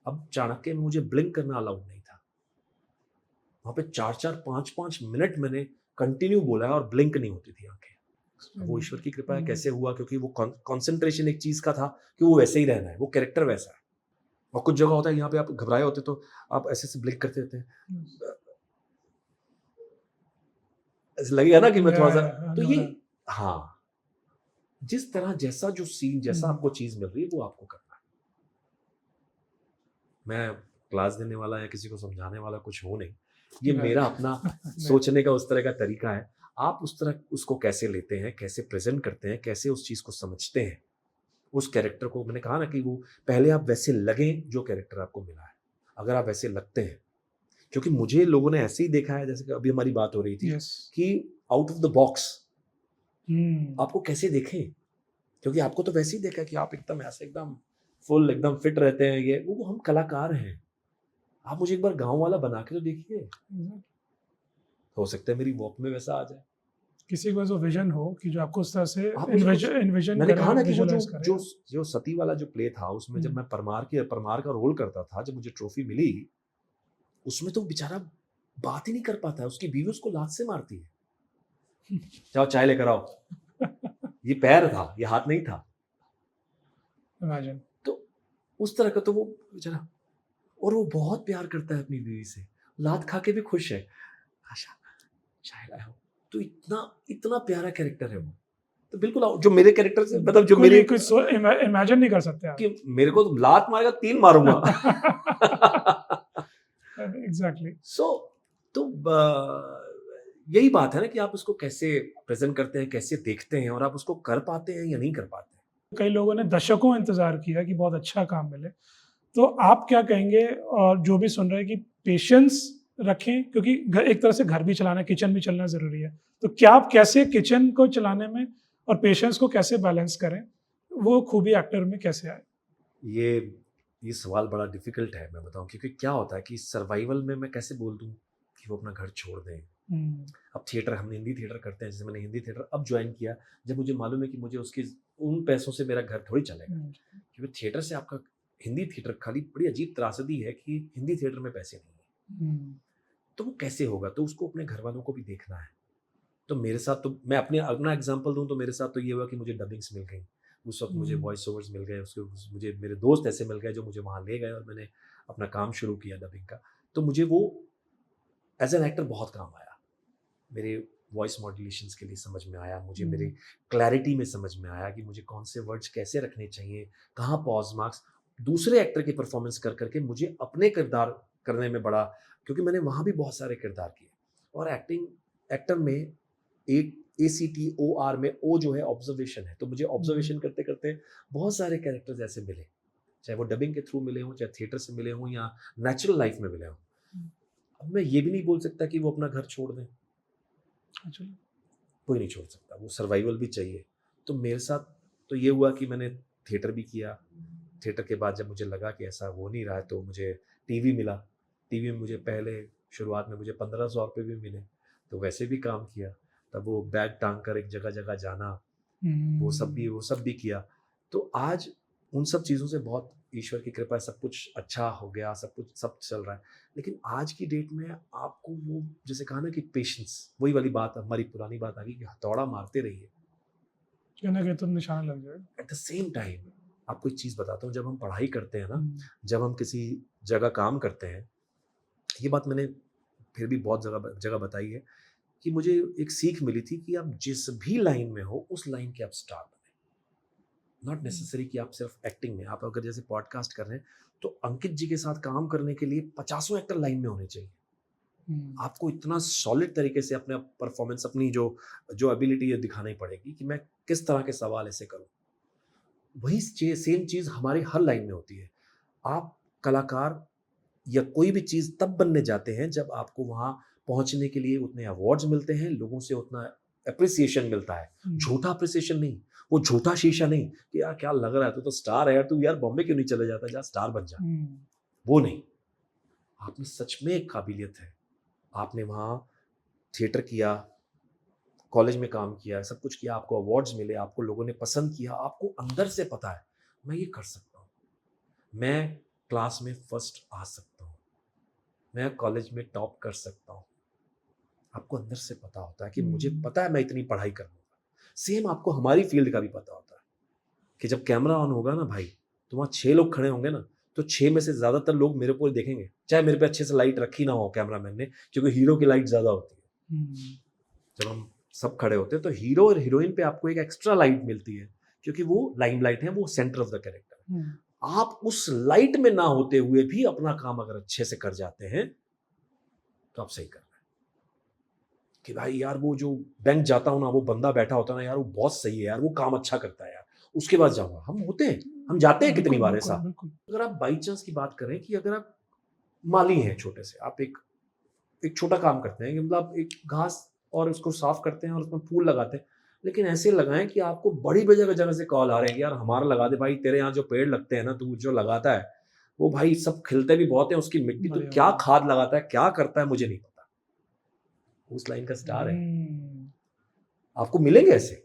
अब चाणक्य में मुझे ब्लिंक करना अलाउड नहीं था, वहां पे 4-4 5-5 मिनट मैंने कंटिन्यू बोला है और ब्लिंक नहीं होती थी आंखें। वो ईश्वर की कृपा है, कैसे हुआ, क्योंकि वो कंसंट्रेशन एक चीज का था कि वो वैसे ही रहना है, वो कैरेक्टर वैसा है। और कुछ जगह होता है यहाँ पे आप घबराए होते तो आप ऐसे से ब्लिंक करते रहते हैं, ऐसे लगेगा ना कि मैं थोड़ा सा, तो ये, हाँ, जिस तरह जैसा जो सीन, जैसा आपको चीज मिल रही है वो आपको करना है। मैं क्लास देने वाला या किसी को समझाने वाला कुछ हो नहीं, ये मेरा अपना सोचने का उस तरह का तरीका है। आप उस तरह उसको कैसे लेते हैं, कैसे प्रेजेंट करते हैं, कैसे उस चीज को समझते हैं, उस कैरेक्टर को, मैंने कहा ना कि वो पहले आप वैसे लगें जो कैरेक्टर आपको मिला है, अगर आप वैसे लगते हैं, क्योंकि मुझे लोगों ने ऐसे ही देखा है, जैसे कि अभी हमारी बात हो रही थी कि आउट ऑफ द बॉक्स आपको कैसे देखें, क्योंकि आपको तो वैसे ही देखा कि आप एकदम ऐसे एकदम फुल एकदम फिट रहते हैं, ये वो हम कलाकार हैं। आप मुझे एक बार गांव वाला बना के तो देखिए, हो सकता है मेरी वॉक में वैसा आ जाए, किसी को ऐसा विजन हो कि जो आपको उस तरह से इन्विजन, मैंने कहा ना कि वो जो सती वाला जो प्ले था उसमें जब मैं परमार का रोल करता था, जब मुझे ट्रॉफी मिली, उसमें तो बेचारा बात ही नहीं कर पाता है, उसकी बीवी उसको लात से मारती है, जाओ चाय लेकर आओ, ये पैर था, ये हाथ नहीं था, इमेजिन। तो उस तरह का, तो वो बेचारा, और वो बहुत प्यार करता है अपनी बीवी से, लात खा के भी खुश है, आशा चाय लाया हो, तो इतना इतना प्यारा कैरेक्टर है वो, तो बिल्कुल जो मेरे कैरेक्टर से, मतलब जो मेरे इमेजिन नहीं कर सकते आप कि मेरे को तो लात मारेगा 3 मारूंगा। एग्जैक्टली। तो यही बात है ना कि आप उसको कैसे प्रेजेंट करते हैं, कैसे देखते हैं, और आप उसको कर पाते हैं या नहीं कर पाते हैं। कई लोगों ने दशकों इंतजार किया कि बहुत अच्छा काम मिले, तो आप क्या कहेंगे, और जो भी सुन रहे हैं, कि पेशेंस रखें, क्योंकि एक तरह से घर भी चलाना, किचन भी चलना जरूरी है, तो क्या आप कैसे किचन को चलाने में और पेशेंस को कैसे बैलेंस करें, वो खूबी एक्टर में कैसे आए? ये सवाल बड़ा डिफिकल्ट है, मैं बताऊं, क्योंकि क्या होता है कि सर्वाइवल में मैं कैसे बोल दूं कि वो अपना घर छोड़ दें। अब थिएटर, हम हिंदी थिएटर करते हैं, जैसे मैंने हिंदी थिएटर अब ज्वाइन किया, जब मुझे मालूम है कि मुझे उसकी उन पैसों से मेरा घर थोड़ी चलेगा, क्योंकि थिएटर से आपका, हिंदी थिएटर खाली बड़ी अजीब त्रासदी है कि हिंदी थिएटर में पैसे नहीं है, तो वो कैसे होगा, तो उसको अपने घर वालों को भी देखना है। तो मेरे साथ, तो मैं अपना एग्जांपल दूं तो मेरे साथ तो ये हुआ कि मुझे डबिंग्स मिल गई, उस वक्त मुझे वॉइस ओवर्स मिल गए, उसके मुझे मेरे दोस्त ऐसे मिल गए जो मुझे वहाँ ले गए और मैंने अपना काम शुरू किया डबिंग का। तो मुझे वो एज एन एक्टर बहुत काम आया, मेरे वॉइस मॉड्यूलेशंस के लिए समझ में आया, मुझे मेरे क्लैरिटी में समझ में आया कि मुझे कौन से वर्ड्स कैसे रखने चाहिए, कहाँ पॉज मार्क्स, दूसरे एक्टर की परफॉर्मेंस कर करके मुझे अपने किरदार करने में बड़ा, क्योंकि मैंने वहाँ भी बहुत सारे किरदार किए। और एक्टर में एक ACTOR में ओ जो है ऑब्जर्वेशन है, तो मुझे ऑब्जर्वेशन करते करते बहुत सारे कैरेक्टर्स ऐसे मिले, चाहे वो डबिंग के थ्रू मिले हों, चाहे थिएटर से मिले हों, या नेचुरल लाइफ में मिले हों। अब मैं ये भी नहीं बोल सकता कि वो अपना घर छोड़ दें, कोई नहीं छोड़ सकता, वो सर्वाइवल भी चाहिए। तो मेरे साथ तो ये हुआ कि मैंने थिएटर भी किया, थिएटर के बाद जब मुझे लगा कि ऐसा हो नहीं रहा है तो मुझे टीवी मिला, टीवी में मुझे पहले शुरुआत में मुझे 1500 रुपये भी मिले, तो वैसे भी काम किया, तब वो बैग टांग कर एक जगह जगह जाना, वो सब भी किया। तो आज उन सब चीज़ों से बहुत ईश्वर की कृपा है, सब कुछ अच्छा हो गया, सब चल रहा है। लेकिन आज की डेट में आपको वो जैसे कहा ना कि पेशेंस, वही वाली बात, हमारी पुरानी बात आ गई कि हथौड़ा मारते रहिए, कहीं ना कहीं तो निशाना लग जाएगा। एट द सेम टाइम आपको एक चीज़ बताता हूँ, जब हम पढ़ाई करते हैं ना, जब हम किसी जगह काम करते हैं, ये बात मैंने फिर भी बहुत जगह बताई है कि मुझे एक सीख मिली थी कि आप जिस भी लाइन में हो उस लाइन के आप स्टार बने, नॉट नेसेसरी कि आप सिर्फ एक्टिंग में, आप अगर जैसे पॉडकास्ट कर रहे हैं तो अंकित जी के साथ काम करने के लिए 50 एक्टर लाइन में होने चाहिए। आपको इतना सॉलिड तरीके से अपने परफॉर्मेंस, अपनी जो एबिलिटी है दिखानी पड़ेगी कि मैं किस तरह के सवाल ऐसे करूं। वही सेम चीज़ हमारी हर लाइन में होती है। आप कलाकार या कोई भी चीज़ तब बनने जाते हैं जब आपको वहाँ पहुँचने के लिए उतने अवार्ड्स मिलते हैं, लोगों से उतना एप्रिसिएशन मिलता है। झूठा एप्रिसिएशन नहीं, वो झूठा शीशा नहीं कि यार क्या लग रहा है, तू तो स्टार है यार, तू यार बॉम्बे क्यों नहीं चले जाता, जा स्टार बन जा। वो नहीं, आप में सच में एक काबिलियत है, आपने वहाँ थिएटर किया, कॉलेज में काम किया, सब कुछ किया, आपको अवार्ड्स मिले, आपको लोगों ने पसंद किया, आपको अंदर से पता है मैं ये कर सकता हूँ, मैं क्लास में फर्स्ट आ सकता हूँ, मैं कॉलेज में टॉप कर सकता हूँ। आपको अंदर से पता होता है कि मुझे पता है मैं इतनी पढ़ाई कर लूँगा। सेम आपको हमारी फील्ड का भी पता होता है कि जब कैमरा ऑन होगा ना भाई, तो वहाँ 6 लोग खड़े होंगे ना, तो 6 में से ज़्यादातर लोग मेरे को देखेंगे, चाहे मेरे पे अच्छे से लाइट रखी ना हो कैमरामैन ने, क्योंकि हीरो की लाइट ज़्यादा होती है। जब हम सब खड़े होते हैं तो हीरो और हीरोइन पे आपको एक एक्स्ट्रा लाइट मिलती है, क्योंकि वो लाइमलाइट है, वो सेंटर ऑफ द कैरेक्टर है। आप उस लाइट में ना होते हुए भी अपना काम अगर अच्छे से कर जाते हैं तो आप सही कर रहे हैं। कि भाई यार वो जो बैंक जाता हूँ ना, वो बंदा बैठा होता है ना यार, वो बहुत सही है यार, वो काम अच्छा करता है यार, उसके बाद जाऊंगा। हम होते हैं, हम जाते हैं कितनी बार ऐसा। अगर आप बाई चांस की बात करें कि अगर आप माली हैं छोटे से, आप एक छोटा काम करते हैं कि मतलब आप एक घास और उसको साफ करते हैं और उसमें फूल लगाते हैं, लेकिन ऐसे लगाएं कि आपको बड़ी जगह जगह से कॉल आ रहे हैं कि यार हमारा लगा दे भाई, तेरे यहाँ जो पेड़ लगते हैं ना, तू जो लगाता है वो भाई सब खिलते भी बहुत है, उसकी मिट्टी तो क्या खाद लगाता है, क्या करता है, मुझे नहीं पता। उस लाइन का स्टार है। आपको मिलेंगे ऐसे,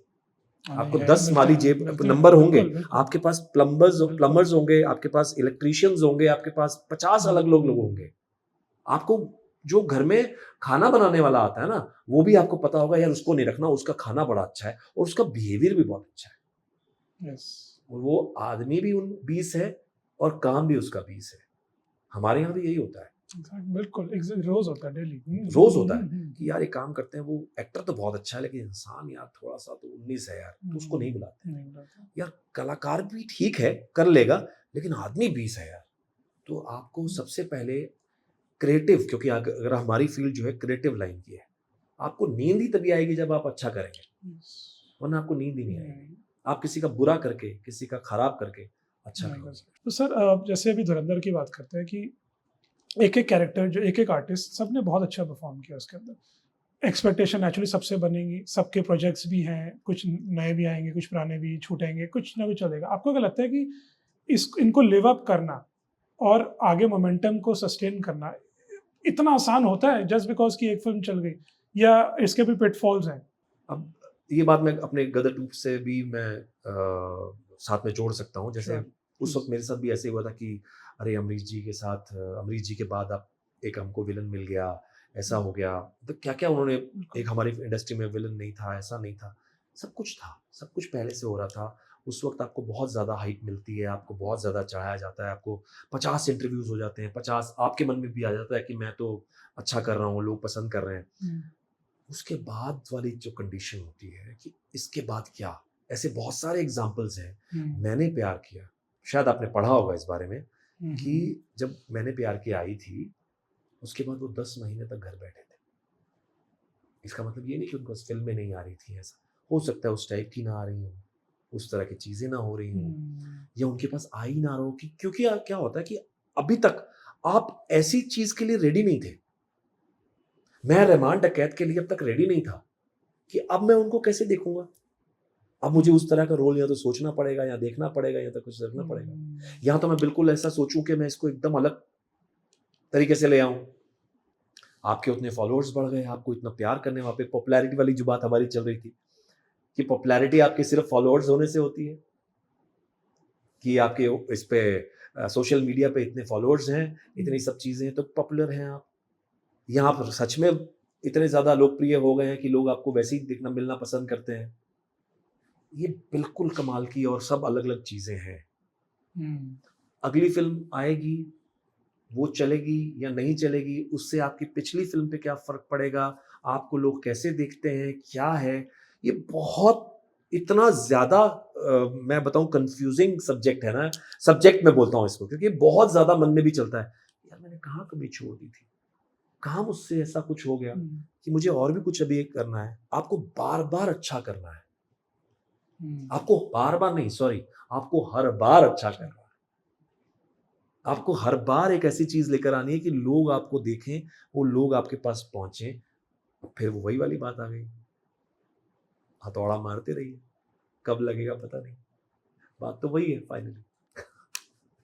आपको 10 माली जेब नंबर होंगे, आपके पास प्लम्बर्स होंगे, आपके पास इलेक्ट्रीशियंस होंगे, आपके पास 50 अलग लोग होंगे। आपको जो घर में खाना बनाने वाला आता है ना, वो भी आपको पता होगा यार उसको नहीं रखना, उसका खाना बड़ा अच्छा है और उसका बिहेवियर भी बहुत अच्छा है। और वो आदमी भी 20 है और काम भी उसका 20 है। हमारे यहाँ भी यही होता है। बिल्कुल, रोज होता है, डेली रोज होता है कि यार एक काम करते हैं, वो एक्टर तो बहुत अच्छा है लेकिन इंसान यार थोड़ा सा तो 19 है यार, तो उसको नहीं बुलाते। यार कलाकार भी ठीक है, कर लेगा, लेकिन आदमी 20 है यार। तो आपको सबसे पहले क्रिएटिव, क्योंकि अगर हमारी फील्ड जो है क्रिएटिव लाइन की है, आपको नींद ही तभी आएगी जब आप अच्छा करेंगे, वरना आपको नींद ही नहीं आएगी। आप किसी का बुरा करके, किसी का खराब करके अच्छा करोगे। तो सर जैसे अभी धुरंधर की बात करते हैं कि एक एक कैरेक्टर, जो एक एक आर्टिस्ट, सबने बहुत अच्छा परफॉर्म किया उसके अंदर। एक्सपेक्टेशन नेचुरली सबसे बनेगी, सबके प्रोजेक्ट्स भी हैं, कुछ नए भी आएंगे, कुछ पुराने भी छूटेंगे, कुछ ना कुछ चलेगा। आपको क्या लगता है कि इनको लिव अप करना और आगे मोमेंटम को सस्टेन करना इतना आसान होता है जस्ट बिकॉज की एक फिल्म चल गई, या इसके भी पिटफॉल्स हैं? अब ये बात मैं अपने गदर 2 से भी मैं साथ में जोड़ सकता हूँ। जैसे उस वक्त मेरे साथ भी ऐसे हुआ था कि अरे अमरीश जी के साथ, अमरीश जी के बाद अब एक हमको विलन मिल गया, ऐसा हो गया, तो क्या क्या उन्होंने, एक हमारी इंडस्ट्री में विलन नहीं था, ऐसा नहीं था, सब कुछ था, सब कुछ पहले से हो रहा था। उस वक्त आपको बहुत ज़्यादा हाइप मिलती है, आपको बहुत ज़्यादा चढ़ाया जाता है, आपको 50 इंटरव्यूज़ हो जाते हैं, 50 आपके मन में भी आ जाता है कि मैं तो अच्छा कर रहा हूँ, लोग पसंद कर रहे हैं। उसके बाद वाली जो कंडीशन होती है कि इसके बाद क्या? ऐसे बहुत सारे एग्ज़ाम्पल्स हैं। मैंने प्यार किया, शायद आपने पढ़ा होगा इस बारे में कि जब मैंने प्यार किया आई थी, उसके बाद वो 10 महीने तक घर बैठे थे। इसका मतलब ये नहीं कि उनको फ़िल्में नहीं आ रही थी ऐसा। हो सकता है उस टाइप की ना आ रही हों, उस तरह की चीज़ें ना हो रही हों, या उनके पास आ ही ना रहा हो कि क्योंकि क्या होता है कि अभी तक आप ऐसी चीज़ के लिए रेडी नहीं थे। मैं रहमान डकैत के लिए अब तक रेडी नहीं था कि अब मैं उनको कैसे देखूँगा? अब मुझे उस तरह का रोल या तो सोचना पड़ेगा या देखना पड़ेगा या तो कुछ करना पड़ेगा। या तो मैं बिल्कुल ऐसा सोचूँ कि मैं इसको एकदम अलग तरीके से ले आऊँ। आपके उतने फॉलोअर्स बढ़ गए, आपको इतना प्यार करने, वहाँ पे पॉपुलैरिटी वाली जो बात हमारी चल रही थी कि पॉपुलैरिटी आपकी सिर्फ फॉलोअर्स होने से होती है, कि आपके इस पे सोशल मीडिया पे इतने फॉलोअर्स हैं, इतनी सब चीज़ें हैं तो पॉपुलर हैं आप। या आप सच में इतने ज़्यादा लोकप्रिय हो गए हैं कि लोग आपको वैसे ही दिखना मिलना पसंद करते हैं। ये बिल्कुल कमाल की और सब अलग-अलग चीज़ें हैं। अगली फ़िल्म आएगी, वो चलेगी या नहीं चलेगी, उससे आपकी पिछली फ़िल्म पे क्या फ़र्क पड़ेगा, आपको लोग कैसे देखते हैं, क्या है, ये बहुत इतना ज़्यादा मैं बताऊँ कन्फ्यूज़िंग सब्जेक्ट है ना, सब्जेक्ट मैं बोलता हूँ इसको क्योंकि बहुत ज़्यादा मन में भी चलता है। यार मैंने कहाँ कमी छोड़ दी थी? कहाँ मुझसे ऐसा कुछ हो गया कि मुझे और भी कुछ अभी एक करना है? आपको बार-बार अच्छा करना है। आपको बार-बार नहीं सॉरी, आपको हर बार अच्छा करना है। आपको हर बार एक ऐसी चीज़ लेकर आनी है कि लोग आपको देखें, वो लोग आपके पास पहुँचे। फिर वो वही वाली बात आ गई, हथौड़ा मारते रहिए, कब लगेगा पता नहीं। बात तो वही है फाइनली।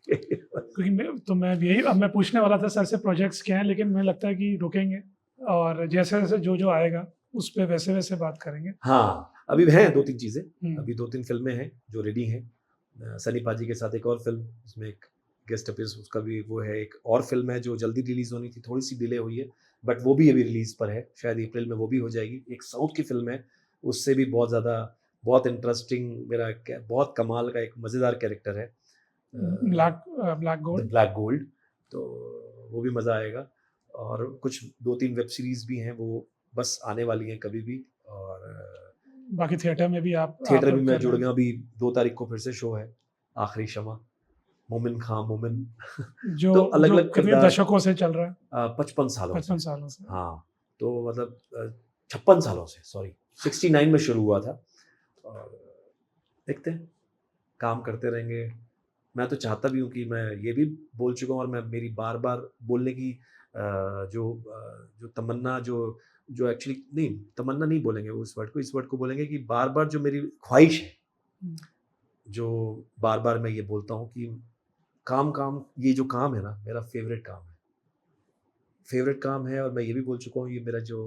क्योंकि मैं पूछने वाला था सर से प्रोजेक्ट्स क्या हैं, लेकिन मुझे लगता है कि रुकेंगे और जैसे-जैसे जो आएगा उस पे वैसे-वैसे बात करेंगे। हाँ, अभी हैं 2-3 चीज़ें, अभी 2-3 फ़िल्में हैं जो रेडी हैं। सनी पाजी के साथ एक और फ़िल्म, उसमें एक गेस्ट अपीयरेंस उसका भी वो है। एक और फ़िल्म है जो जल्दी रिलीज़ होनी थी, थोड़ी-सी डिले हुई है, बट वो भी अभी रिलीज़ पर है, शायद अप्रैल में वो भी हो जाएगी। एक साउथ की फ़िल्म है, उससे भी बहुत ज़्यादा बहुत इंटरेस्टिंग बहुत कमाल का एक मज़ेदार कैरेक्टर है। Black the gold. Black gold, तो वो भी मज़ा आएगा। और कुछ 2-3 वेब सीरीज़ भी हैं, वो बस आने वाली हैं कभी भी। और बाकी थिएटर में भी आप थिएटर भी मैं कर जुड़ रहे हैं। गया, अभी 2 तारीख को फिर से शो है, आखिरी शमा, मोमिन खां मोमिन। जो तो अलग-अलग कितने किरदार, दशकों से चल रहा है? 55 सालों से। 55 सालों से। हाँ, तो मतलब 56 सालों से, सॉरी 69 में शुरू हुआ था। और देखते हैं, काम करते रहेंगे। मैं तो चाहता भी हूँ कि मैं ये भी बोल चुका हूँ और मैं मेरी बार-बार बोलने की जो तमन्ना जो एक्चुअली नहीं, तमन्ना नहीं बोलेंगे उस वर्ड को बोलेंगे कि बार-बार जो मेरी ख्वाहिश है, जो बार-बार मैं ये बोलता हूँ कि काम ये जो काम है ना, मेरा फ़ेवरेट काम है। फ़ेवरेट काम है और मैं ये भी बोल चुका हूँ, ये मेरा जो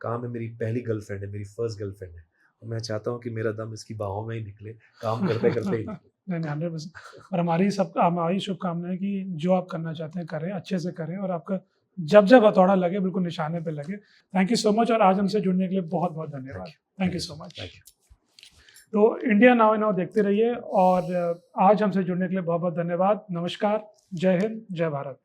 काम है, मेरी पहली गर्लफ्रेंड है, मेरी फर्स्ट गर्लफ्रेंड है। और मैं चाहता हूँ कि मेरा दम इसकी बाहों में ही निकले, काम करते-करते ही निकले। नहीं, 100%। और हमारी शुभकामनाएं है कि जो आप करना चाहते हैं करें, अच्छे से करें और आपका जब हथौड़ा लगे बिल्कुल निशाने पे लगे। थैंक यू सो मच और आज हमसे जुड़ने के लिए बहुत-बहुत धन्यवाद। Thank you so much. Thank you. तो इंडिया नाउ देखते रहिए और आज हमसे जुड़ने के लिए बहुत-बहुत धन्यवाद। नमस्कार, जय हिंद, जय भारत।